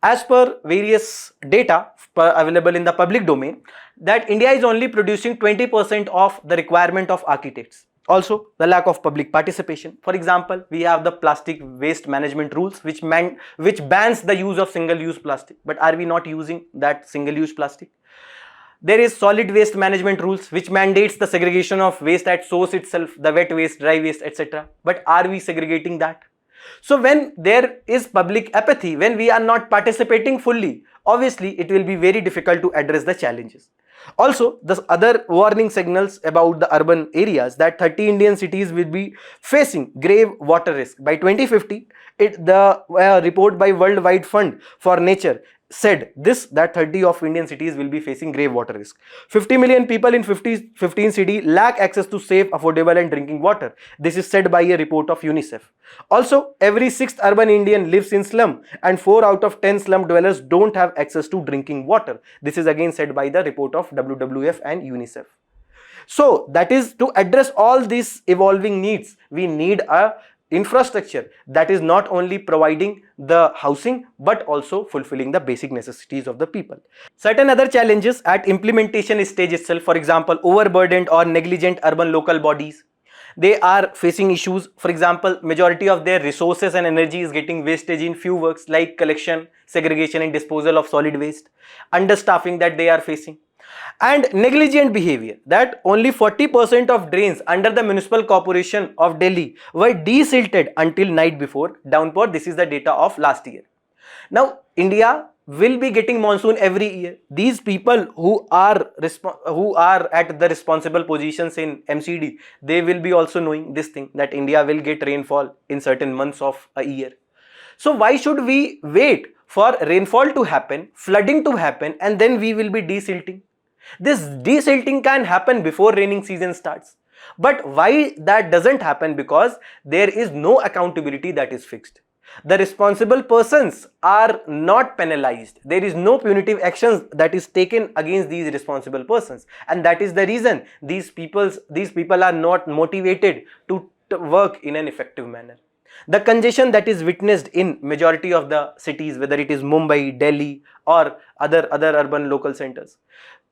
As per various data available in the public domain, that India is only producing 20% of the requirement of architects. Also, the lack of public participation. For example, we have the plastic waste management rules which bans the use of single-use plastic. But are we not using that single-use plastic? There is solid waste management rules which mandates the segregation of waste at source itself, the wet waste, dry waste, etc. But are we segregating that? So when there is public apathy, when we are not participating fully, obviously it will be very difficult to address the challenges. Also, the other warning signals about the urban areas, that 30 Indian cities will be facing grave water risk. By 2050, the report by World Wide Fund for Nature said this, that 30 of Indian cities will be facing grave water risk. 50 million people in 15 cities lack access to safe, affordable and drinking water. This is said by a report of UNICEF. Also, every 6th urban Indian lives in slum and 4 out of 10 slum dwellers don't have access to drinking water. This is again said by the report of WWF and UNICEF. So, that is to address all these evolving needs, we need a infrastructure that is not only providing the housing but also fulfilling the basic necessities of the people. Certain other challenges at implementation stage itself, for example, overburdened or negligent urban local bodies. They are facing issues. For example, majority of their resources and energy is getting wastage in few works like collection, segregation and disposal of solid waste. Understaffing that they are facing. And negligent behavior, that only 40% of drains under the Municipal Corporation of Delhi were desilted until night before downpour. This is the data of last year. Now, India will be getting monsoon every year. These people who are at the responsible positions in MCD, they will be also knowing this thing, that India will get rainfall in certain months of a year. So why should we wait for rainfall to happen, flooding to happen, and then we will be desilting? This desilting can happen before raining season starts. But why that doesn't happen? Because there is no accountability that is fixed. The responsible persons are not penalized. There is no punitive actions that is taken against these responsible persons, and that is the reason these people are not motivated to work in an effective manner. The congestion that is witnessed in majority of the cities, whether it is Mumbai, Delhi, or other urban local centers,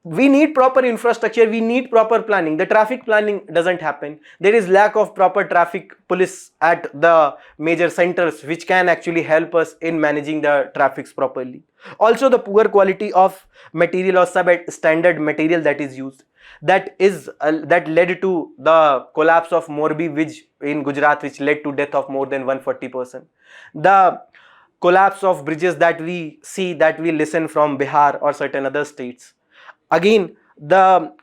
we need proper infrastructure, we need proper planning. The traffic planning doesn't happen. There is lack of proper traffic police at the major centers, which can actually help us in managing the traffics properly. Also, the poor quality of material or substandard material that is used, that led to the collapse of Morbi Bridge in Gujarat, which led to death of more than 140%. The collapse of bridges that we see, that we listen from Bihar or certain other states. Again, the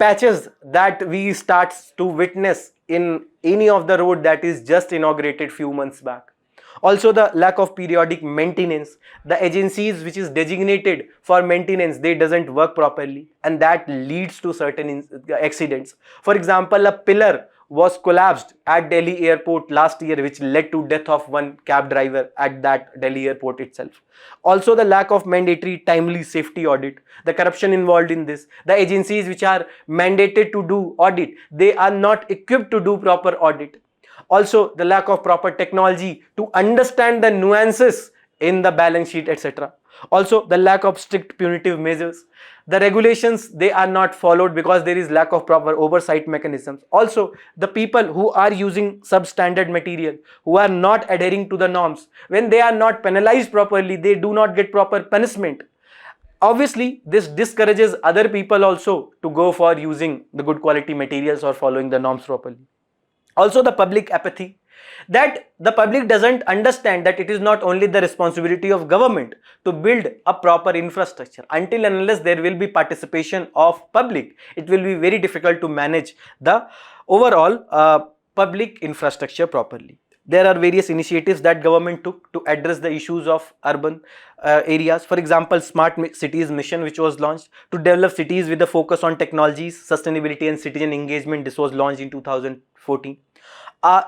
patches that we start to witness in any of the road that is just inaugurated few months back. Also, the lack of periodic maintenance. The agencies which is designated for maintenance, they doesn't work properly, and that leads to certain accidents. For example, a pillar was collapsed at Delhi airport last year, which led to death of one cab driver at that Delhi airport itself. Also, the lack of mandatory timely safety audit, the corruption involved in this. The agencies which are mandated to do audit, they are not equipped to do proper audit. Also, the lack of proper technology to understand the nuances in the balance sheet, etc. Also, the lack of strict punitive measures. The regulations, they are not followed because there is lack of proper oversight mechanisms. Also, the people who are using substandard material, who are not adhering to the norms, when they are not penalized properly, they do not get proper punishment. Obviously, this discourages other people also to go for using the good quality materials or following the norms properly. Also, the public apathy, that the public doesn't understand that it is not only the responsibility of government to build a proper infrastructure. Until and unless there will be participation of public, it will be very difficult to manage the overall public infrastructure properly. There are various initiatives that government took to address the issues of urban areas. For example, Smart Cities Mission, which was launched to develop cities with a focus on technologies, sustainability and citizen engagement. This was launched in 2014.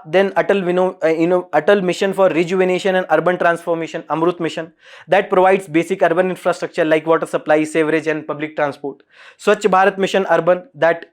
Then Atal Mission for Rejuvenation and Urban Transformation, Amrut Mission, that provides basic urban infrastructure like water supply, sewerage and public transport. Swachh Bharat Mission Urban, that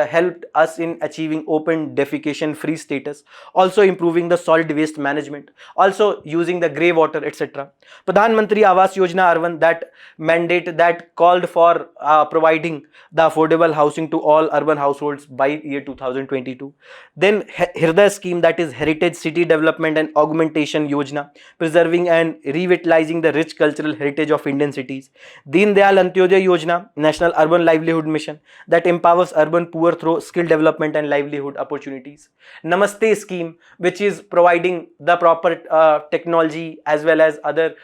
helped us in achieving open defecation free status, also improving the solid waste management, also using the grey water, etc. Pradhan Mantri Awas Yojana Urban, that mandate that called for providing the affordable housing to all urban households by year 2022. Then Hirday scheme, that is Heritage City Development and Augmentation Yojana, preserving and revitalizing the rich cultural heritage of Indian cities. Deen Dayal Antyodaya Yojana, National Urban Livelihood Mission, that empowers urban poor through skill development and livelihood opportunities. Namaste scheme, which is providing the proper technology as well as other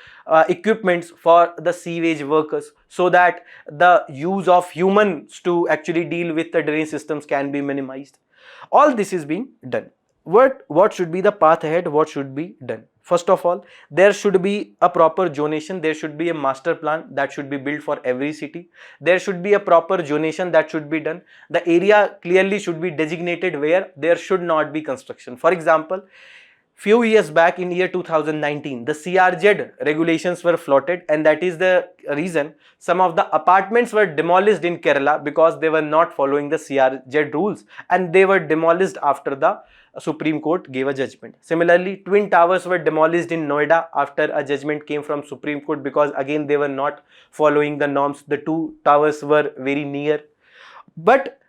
equipments for the sewage workers, so that the use of humans to actually deal with the drainage systems can be minimized. All this is being done. What should be the path ahead? What should be done? First of all, there should be a proper zonation. There should be a master plan that should be built for every city. There should be a proper zonation that should be done. The area clearly should be designated where there should not be construction. For example, few years back in year 2019, the CRZ regulations were floated, and that is the reason some of the apartments were demolished in Kerala, because they were not following the CRZ rules, and they were demolished after the Supreme Court gave a judgment. Similarly, twin towers were demolished in Noida after a judgment came from Supreme Court, because again they were not following the norms. The two towers were very near. But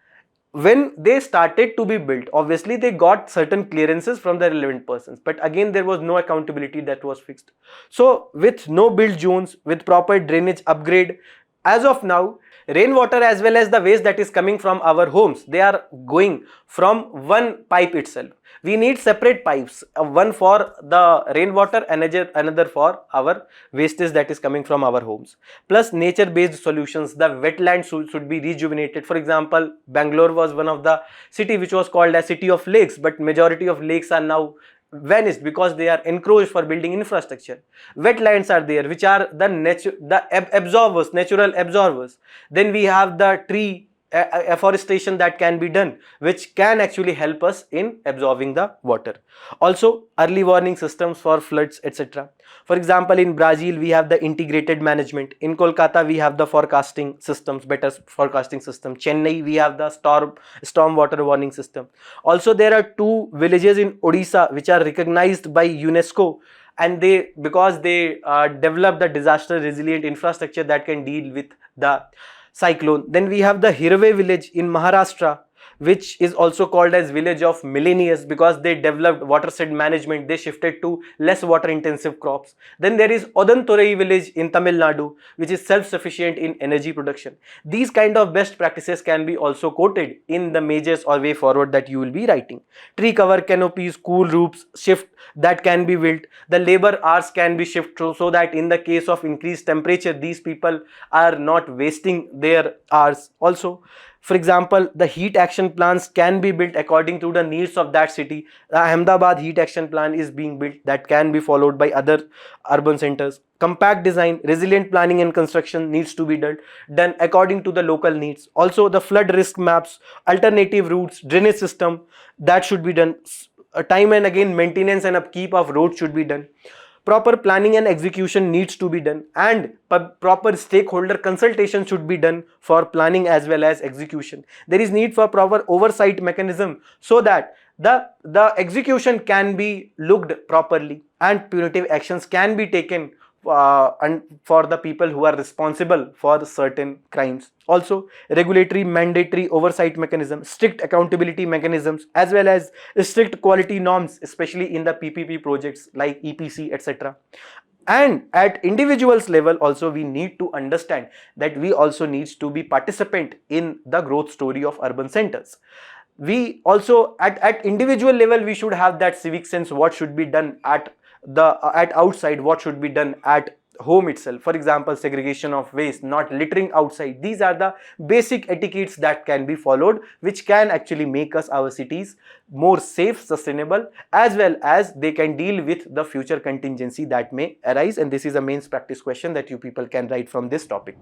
when they started to be built, obviously they got certain clearances from the relevant persons, but again there was no accountability that was fixed. So with no build zones, with proper drainage upgrade, As of now, rainwater as well as the waste that is coming from our homes, they are going from one pipe itself. We need separate pipes, one for the rainwater, another for our wastage that is coming from our homes. Plus nature based solutions, the wetlands should be rejuvenated. For example, Bangalore was one of the city which was called as city of lakes, but majority of lakes are now vanished because they are encroached for building infrastructure. Wetlands are there, which are the natural absorbers. Then we have the tree afforestation that can be done, which can actually help us in absorbing the water. Also, early warning systems for floods, etc. For example, in Brazil, we have the integrated management. In Kolkata, we have the forecasting systems, better forecasting system. Chennai, we have the storm water warning system. Also, there are two villages in Odisha which are recognized by UNESCO, and because they develop the disaster resilient infrastructure that can deal with the cyclone. Then we have the Hirve village in Maharashtra, which is also called as village of millennials because they developed watershed management. They shifted to less water intensive crops. Then there is Odantorai village in Tamil Nadu, which is self-sufficient in energy production. These kind of best practices can be also quoted in the measures or way forward that you will be writing. Tree cover, canopies, cool roofs, shift that can be built. The labor hours can be shifted so that in the case of increased temperature, these people are not wasting their hours. Also, for example, the heat action plans can be built according to the needs of that city. The Ahmedabad heat action plan is being built that can be followed by other urban centers. Compact design, resilient planning and construction needs to be done according to the local needs. Also, the flood risk maps, alternative routes, drainage system, that should be done. Time and again maintenance and upkeep of roads should be done. Proper planning and execution needs to be done, and proper stakeholder consultation should be done for planning as well as execution. There is need for proper oversight mechanism so that the execution can be looked properly and punitive actions can be taken and for the people who are responsible for certain crimes. Also, regulatory mandatory oversight mechanism, strict accountability mechanisms, as well as strict quality norms, especially in the PPP projects like EPC, etc. And at individuals level also, we need to understand that we also needs to be participant in the growth story of urban centers. We also at individual level, we should have that civic sense, what should be done at outside, what should be done at home itself. For example, segregation of waste, not littering outside. These are the basic etiquettes that can be followed, which can actually make our cities more safe, sustainable, as well as they can deal with the future contingency that may arise. And this is a mains practice question that you people can write from this topic.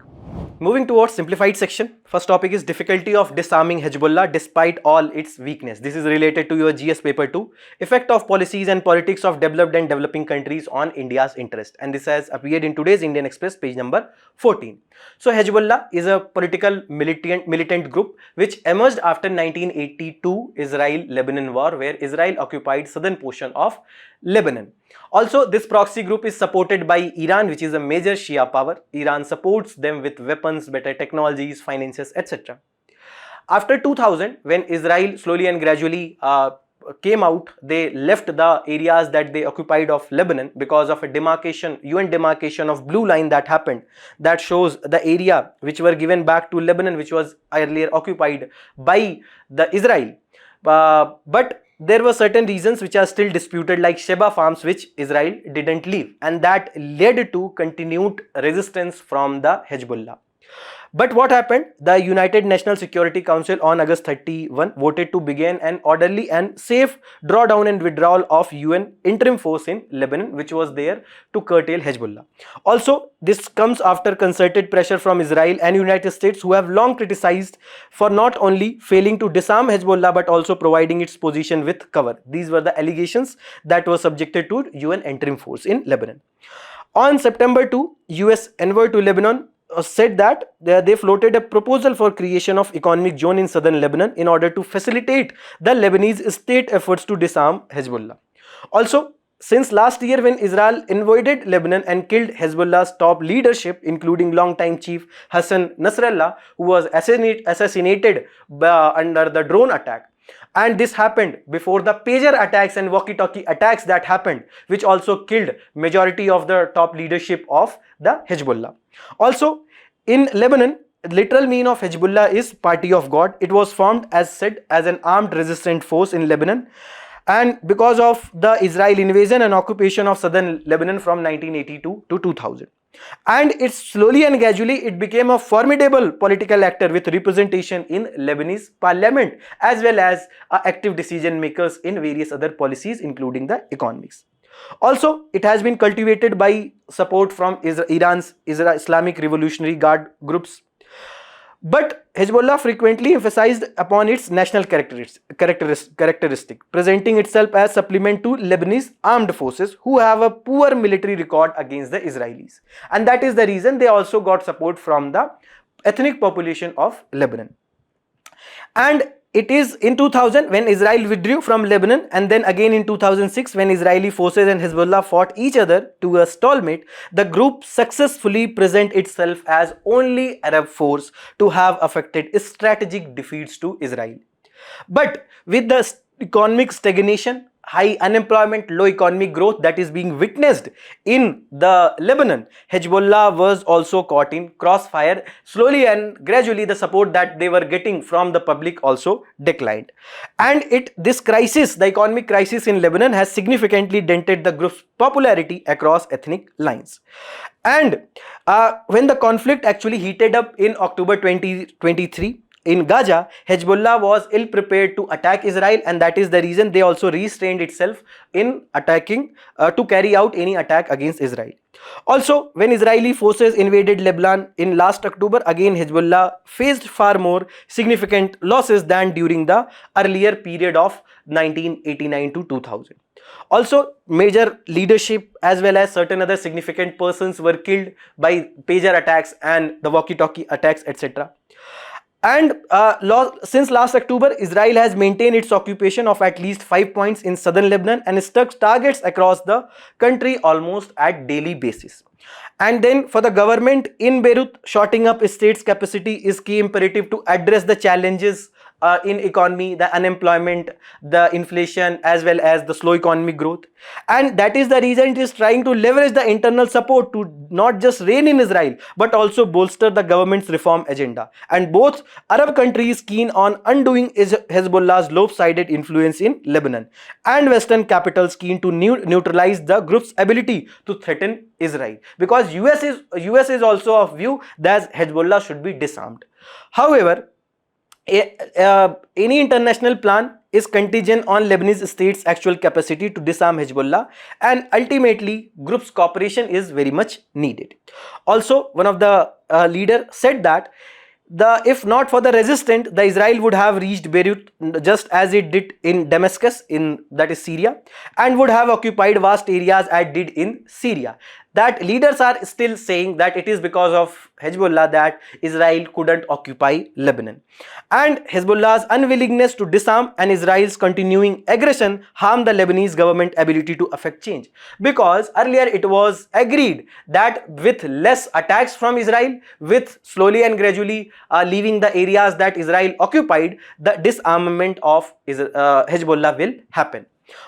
Moving towards simplified section, first topic is difficulty of disarming Hezbollah despite all its weakness. This is related to your GS paper 2, effect of policies and politics of developed and developing countries on India's interest, and this has appeared in today's Indian Express, page number 14. So Hezbollah is a political militant group which emerged after 1982 Israel-Lebanon war, where Israel occupied southern portion of Lebanon. Also, this proxy group is supported by Iran, which is a major Shia power. Iran supports them with weapons, better technologies, finances, etc. After 2000, when Israel slowly and gradually came out, they left the areas that they occupied of Lebanon because of a demarcation, UN demarcation of blue line that happened, that shows the area which were given back to Lebanon, which was earlier occupied by the Israel. But there were certain reasons which are still disputed, like Sheba farms, which Israel didn't leave, and that led to continued resistance from the Hezbollah. But what happened? The United National Security Council on August 31 voted to begin an orderly and safe drawdown and withdrawal of UN interim force in Lebanon, which was there to curtail Hezbollah. Also, this comes after concerted pressure from Israel and United States, who have long criticized for not only failing to disarm Hezbollah but also providing its position with cover. These were the allegations that were subjected to UN interim force in Lebanon. On September 2, US envoy to Lebanon said that they floated a proposal for creation of economic zone in southern Lebanon in order to facilitate the Lebanese state efforts to disarm Hezbollah. Also, since last year, when Israel invaded Lebanon and killed Hezbollah's top leadership, including longtime chief Hassan Nasrallah, who was assassinated under the drone attack. And this happened before the pager attacks and walkie-talkie attacks that happened, which also killed majority of the top leadership of the Hezbollah. Also, In Lebanon, literal meaning of Hezbollah is party of God. It was formed, as said, as an armed resistant force in Lebanon, and because of the Israel invasion and occupation of southern Lebanon from 1982 to 2000. And it slowly and gradually it became a formidable political actor with representation in Lebanese parliament, as well as active decision makers in various other policies, including the economics. Also, it has been cultivated by support from Iran's Islamic Revolutionary Guard groups. But Hezbollah frequently emphasized upon its national characteristic, presenting itself as supplement to Lebanese armed forces who have a poor military record against the Israelis. And that is the reason they also got support from the ethnic population of Lebanon. And it is in 2000 when Israel withdrew from Lebanon, and then again in 2006 when Israeli forces and Hezbollah fought each other to a stalemate, the group successfully present itself as only Arab force to have affected strategic defeats to Israel. But with the economic stagnation, high unemployment, low economic growth that is being witnessed in the Lebanon, Hezbollah was also caught in crossfire. Slowly and gradually the support that they were getting from the public also declined. And this crisis, the economic crisis in Lebanon, has significantly dented the group's popularity across ethnic lines. And when the conflict actually heated up in October 2023, in Gaza, Hezbollah was ill prepared to attack Israel, and that is the reason they also restrained itself in attacking to carry out any attack against Israel. Also, when Israeli forces invaded Lebanon in last October, again Hezbollah faced far more significant losses than during the earlier period of 1989 to 2000. Also, major leadership as well as certain other significant persons were killed by pager attacks and the walkie-talkie attacks, etc. And since last October, Israel has maintained its occupation of at least 5 points in southern Lebanon and struck targets across the country almost at daily basis. And then for the government in Beirut, shorting up state's capacity is key imperative to address the challenges in economy, the unemployment, the inflation, as well as the slow economic growth. And that is the reason it is trying to leverage the internal support to not just rein in Israel, but also bolster the government's reform agenda. And both Arab countries keen on undoing Hezbollah's lopsided influence in Lebanon, and Western capitals keen to neutralize the group's ability to threaten Israel, because US is also of view that Hezbollah should be disarmed. However, any international plan is contingent on Lebanese state's actual capacity to disarm Hezbollah, and ultimately group's cooperation is very much needed. Also, one of the leader said that if not for the resistance, the Israel would have reached Beirut just as it did in Damascus, that is Syria, and would have occupied vast areas as it did in Syria. That leaders are still saying that it is because of Hezbollah that Israel couldn't occupy Lebanon. And Hezbollah's unwillingness to disarm and Israel's continuing aggression harm the Lebanese government ability to affect change. Because earlier it was agreed that with less attacks from Israel, with slowly and gradually leaving the areas that Israel occupied, the disarmament of Hezbollah will happen.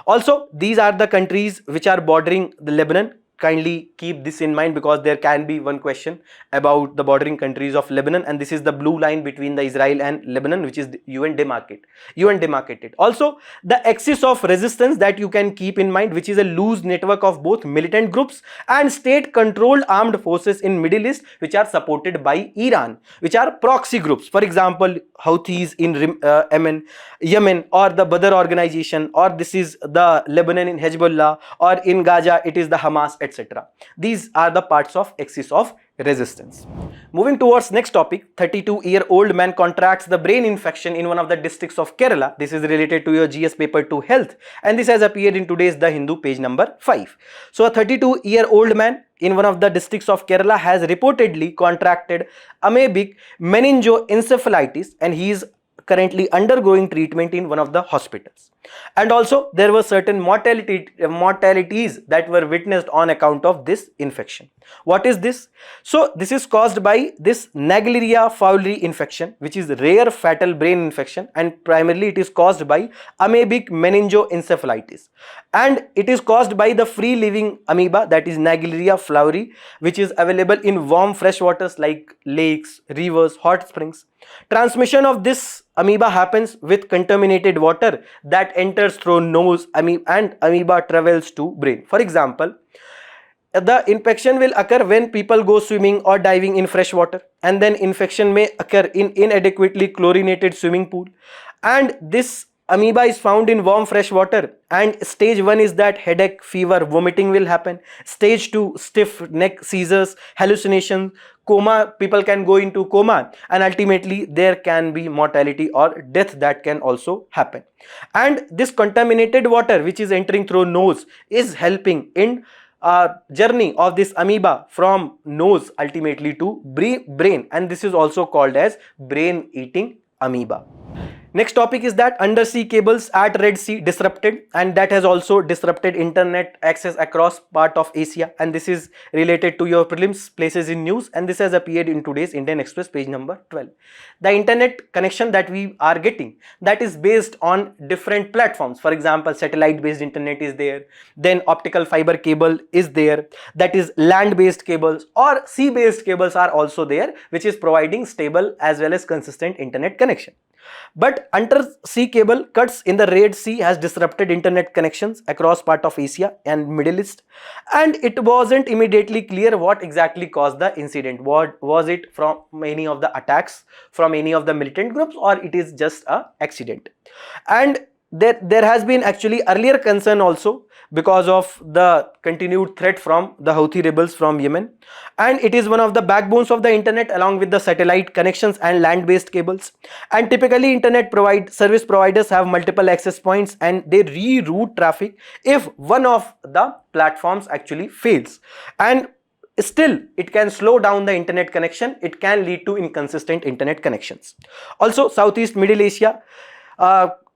Also, these are the countries which are bordering the Lebanon. Kindly keep this in mind, because there can be one question about the bordering countries of Lebanon, and this is the blue line between the Israel and Lebanon, which is UN demarcated. Also, the axis of resistance that you can keep in mind, which is a loose network of both militant groups and state-controlled armed forces in Middle East, which are supported by Iran, which are proxy groups. For example, Houthis in Yemen, or the Badr organization, or this is the Lebanon in Hezbollah, or in Gaza it is the Hamas, etc. These are the parts of axis of resistance. Moving towards next topic, 32-year-old man contracts the brain infection in one of the districts of Kerala. This is related to your GS paper 2 health, and this has appeared in today's The Hindu, page number 5. So a 32-year-old man in one of the districts of Kerala has reportedly contracted Amoebic Meningoencephalitis, and he is currently undergoing treatment in one of the hospitals. And also there were certain mortalities that were witnessed on account of this infection. What is this? So this is caused by this Naegleria fowleri infection, which is rare fatal brain infection, and primarily it is caused by Amoebic Meningoencephalitis, and it is caused by the free living amoeba, that is Naegleria fowleri, which is available in warm fresh waters like lakes, rivers, hot springs. Transmission of this amoeba happens with contaminated water that enters through nose, and amoeba travels to brain. For example, the infection will occur when people go swimming or diving in fresh water, and then infection may occur in inadequately chlorinated swimming pool, and this amoeba is found in warm fresh water. And stage 1 is that headache, fever, vomiting will happen. Stage 2, stiff neck, seizures, hallucination, coma, people can go into coma, and ultimately there can be mortality or death that can also happen. And this contaminated water which is entering through nose is helping in journey of this amoeba from nose ultimately to brain, and this is also called as brain eating amoeba. Next topic is that undersea cables at Red Sea disrupted, and that has also disrupted internet access across part of Asia, and this is related to your prelims places in news, and this has appeared in today's Indian Express page number 12. The internet connection that we are getting, that is based on different platforms. For example, satellite based internet is there, then optical fiber cable is there, that is land based cables, or sea based cables are also there, which is providing stable as well as consistent internet connection. But undersea cable cuts in the Red Sea has disrupted internet connections across part of Asia and Middle East, and it wasn't immediately clear what exactly caused the incident. What was it, from any of the attacks from any of the militant groups, or it is just a accident? And there has been actually earlier concern also because of the continued threat from the Houthi rebels from Yemen, and it is one of the backbones of the internet along with the satellite connections and land-based cables. And typically internet service providers have multiple access points, and they reroute traffic if one of the platforms actually fails, and still it can slow down the internet connection. It can lead to inconsistent internet connections. Also, Southeast Middle Asia,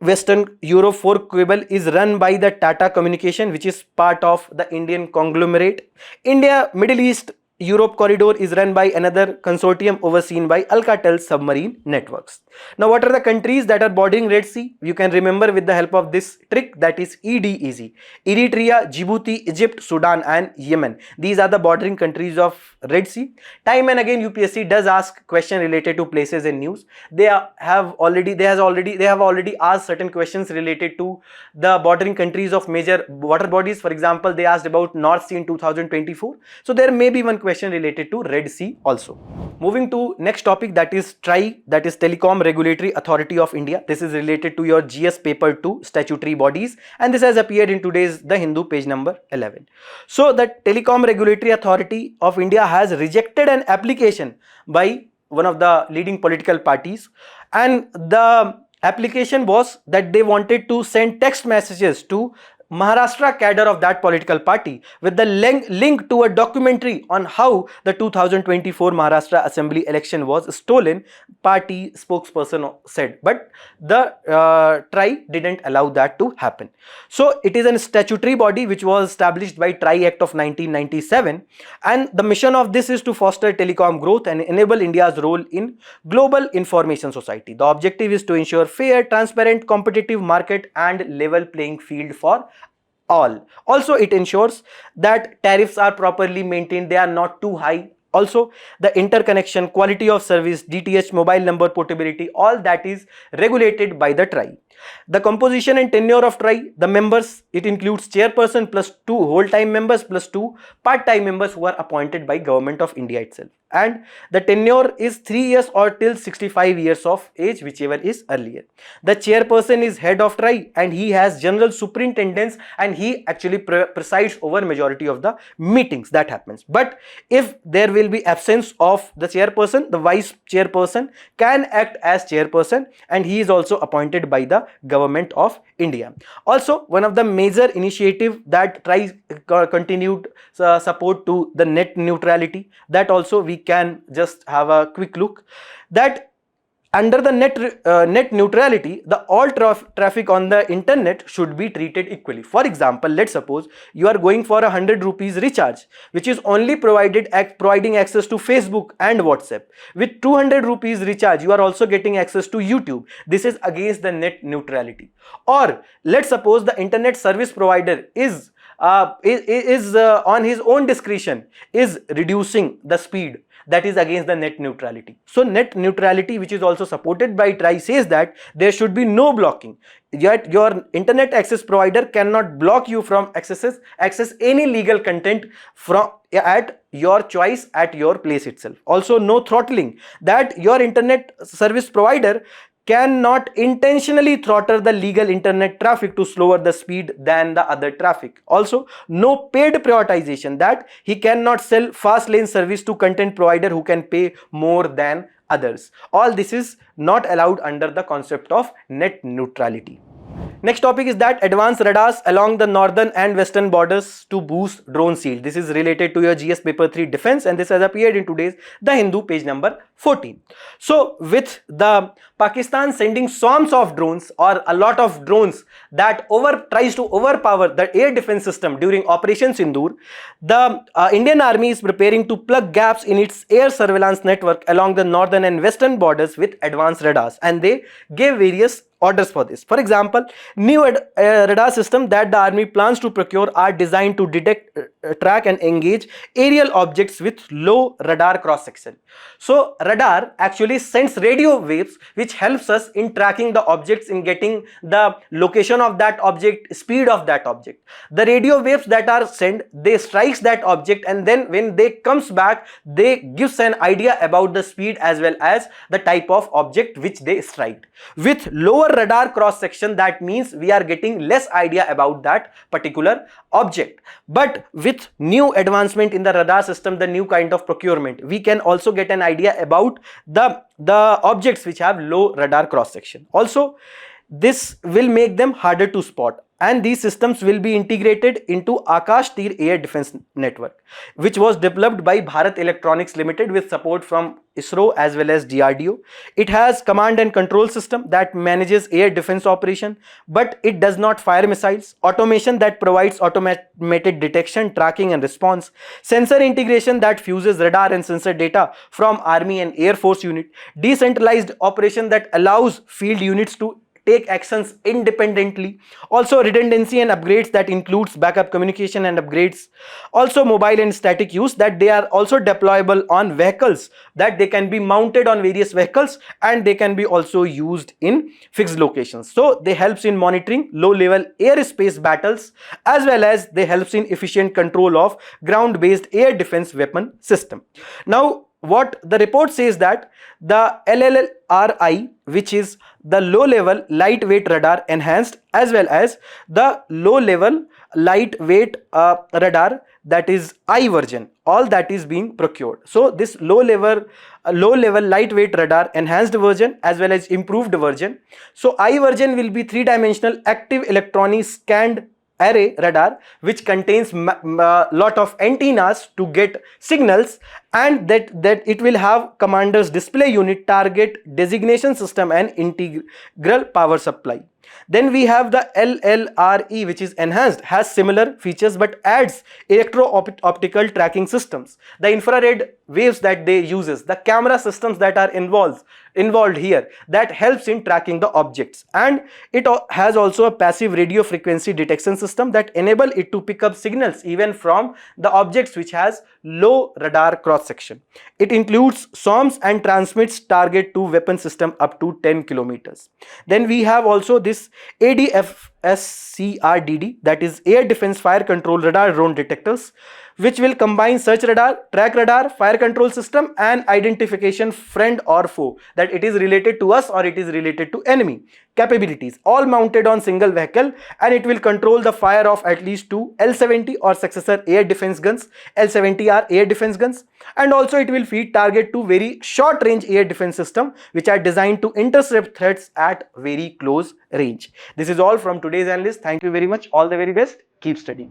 Western Europe 4 cable is run by the Tata Communication, which is part of the Indian conglomerate. India Middle East Europe corridor is run by another consortium overseen by Alcatel Submarine Networks. Now, what are the countries that are bordering Red Sea? You can remember with the help of this trick, that is EDEZ. Eritrea, Djibouti, Egypt, Sudan and Yemen. These are the bordering countries of Red Sea. Time and again UPSC does ask question related to places in news. They have already asked certain questions related to the bordering countries of major water bodies. For example, they asked about North Sea in 2024. So there may be one question related to Red Sea also. Moving to next topic, that is TRAI, that is Telecom Regulatory Authority of India. This is related to your GS paper 2 statutory bodies, and this has appeared in today's The Hindu page number 11. So the Telecom Regulatory Authority of India has rejected an application by one of the leading political parties, and the application was that they wanted to send text messages to Maharashtra cadre of that political party with the link to a documentary on how the 2024 Maharashtra Assembly election was stolen, party spokesperson said. But the TRAI didn't allow that to happen. So it is a statutory body which was established by TRAI Act of 1997, and the mission of this is to foster telecom growth and enable India's role in global information society. The objective is to ensure fair, transparent, competitive market and level playing field for all. Also, it ensures that tariffs are properly maintained, they are not too high. Also, the interconnection, quality of service, DTH, mobile number portability, all that is regulated by the TRAI. The composition and tenure of TRAI, the members, it includes chairperson plus 2 whole-time members plus 2 part-time members who are appointed by Government of India itself. And the tenure is 3 years or till 65 years of age, whichever is earlier. The chairperson is head of TRAI, and he has general superintendence, and he actually presides over majority of the meetings that happens. But if there will be absence of the chairperson, the vice chairperson can act as chairperson, and he is also appointed by the Government of India. Also, one of the major initiative that TRAI continued support to the net neutrality, that also we can just have a quick look, that under the net neutrality, the all traffic on the internet should be treated equally. For example, let's suppose you are going for a 100 rupees recharge, which is only providing access to Facebook and WhatsApp. With 200 rupees recharge, you are also getting access to YouTube. This is against the net neutrality. Or let's suppose the internet service provider is on his own discretion is reducing the speed. That is against the net neutrality. So net neutrality, which is also supported by TRI, says that there should be no blocking. Yet your internet access provider cannot block you from access any legal content from at your choice at your place itself. Also no throttling, that your internet service provider cannot intentionally throttle the legal internet traffic to slower the speed than the other traffic. Also, no paid prioritization, that he cannot sell fast lane service to content provider who can pay more than others. All this is not allowed under the concept of net neutrality. Next topic is that advanced radars along the northern and western borders to boost drone shield. This is related to your GS paper 3 defense, and this has appeared in today's The Hindu, page number 14. So with the Pakistan sending swarms of drones or a lot of drones that tries to overpower the air defense system during Operation Sindoor, the Indian Army is preparing to plug gaps in its air surveillance network along the northern and western borders with advanced radars, and they gave various orders for this. For example, new radar system that the army plans to procure are designed to detect, track and engage aerial objects with low radar cross section. So radar actually sends radio waves which helps us in tracking the objects, in getting the location of that object, speed of that object. The radio waves that are sent, they strikes that object, and then when they comes back, they gives an idea about the speed as well as the type of object which they strike. With lower radar cross section, that means we are getting less idea about that particular object. But with new advancement in the radar system, the new kind of procurement, we can also get an idea about the objects which have low radar cross section. Also, this will make them harder to spot, and these systems will be integrated into Akash Tir Air Defense Network, which was developed by Bharat Electronics Limited with support from ISRO as well as DRDO. It has command and control system that manages air defense operation, but it does not fire missiles. Automation that provides automated detection, tracking and response. Sensor integration that fuses radar and sensor data from Army and Air Force unit. Decentralized operation that allows field units to take actions independently. Also redundancy and upgrades that includes backup communication and upgrades. Also mobile and static use, that they are also deployable on vehicles, that they can be mounted on various vehicles and they can be also used in fixed locations. So they helps in monitoring low level airspace battles as well as they helps in efficient control of ground based air defense weapon system. Now what the report says that the LLRI, which is the low level lightweight radar enhanced, as well as the low level lightweight radar, that is I version, all that is being procured. So this low level lightweight radar enhanced version as well as improved version. So I version will be 3-dimensional active electronic scanned array radar, which contains lot of antennas to get signals, and that it will have commander's display unit, target designation system and integral power supply. Then we have the LLRE, which is enhanced, has similar features but adds electro-optical tracking systems, the infrared waves that they uses, the camera systems that are involved here, that helps in tracking the objects, and it has also a passive radio frequency detection system that enable it to pick up signals even from the objects which has low radar cross section. It includes swarms and transmits target to weapon system up to 10 kilometers. Then we have also this ADFSCRDD, that is air defense fire control radar drone detectors, which will combine search radar, track radar, fire control system and identification friend or foe, that it is related to us or it is related to enemy capabilities, all mounted on single vehicle, and it will control the fire of at least 2 L-70 or successor air defense guns. L-70 are air defense guns, and also it will feed target to very short range air defense system which are designed to intercept threats at very close range. This is all from today's analyst. Thank you very much. All the very best. Keep studying.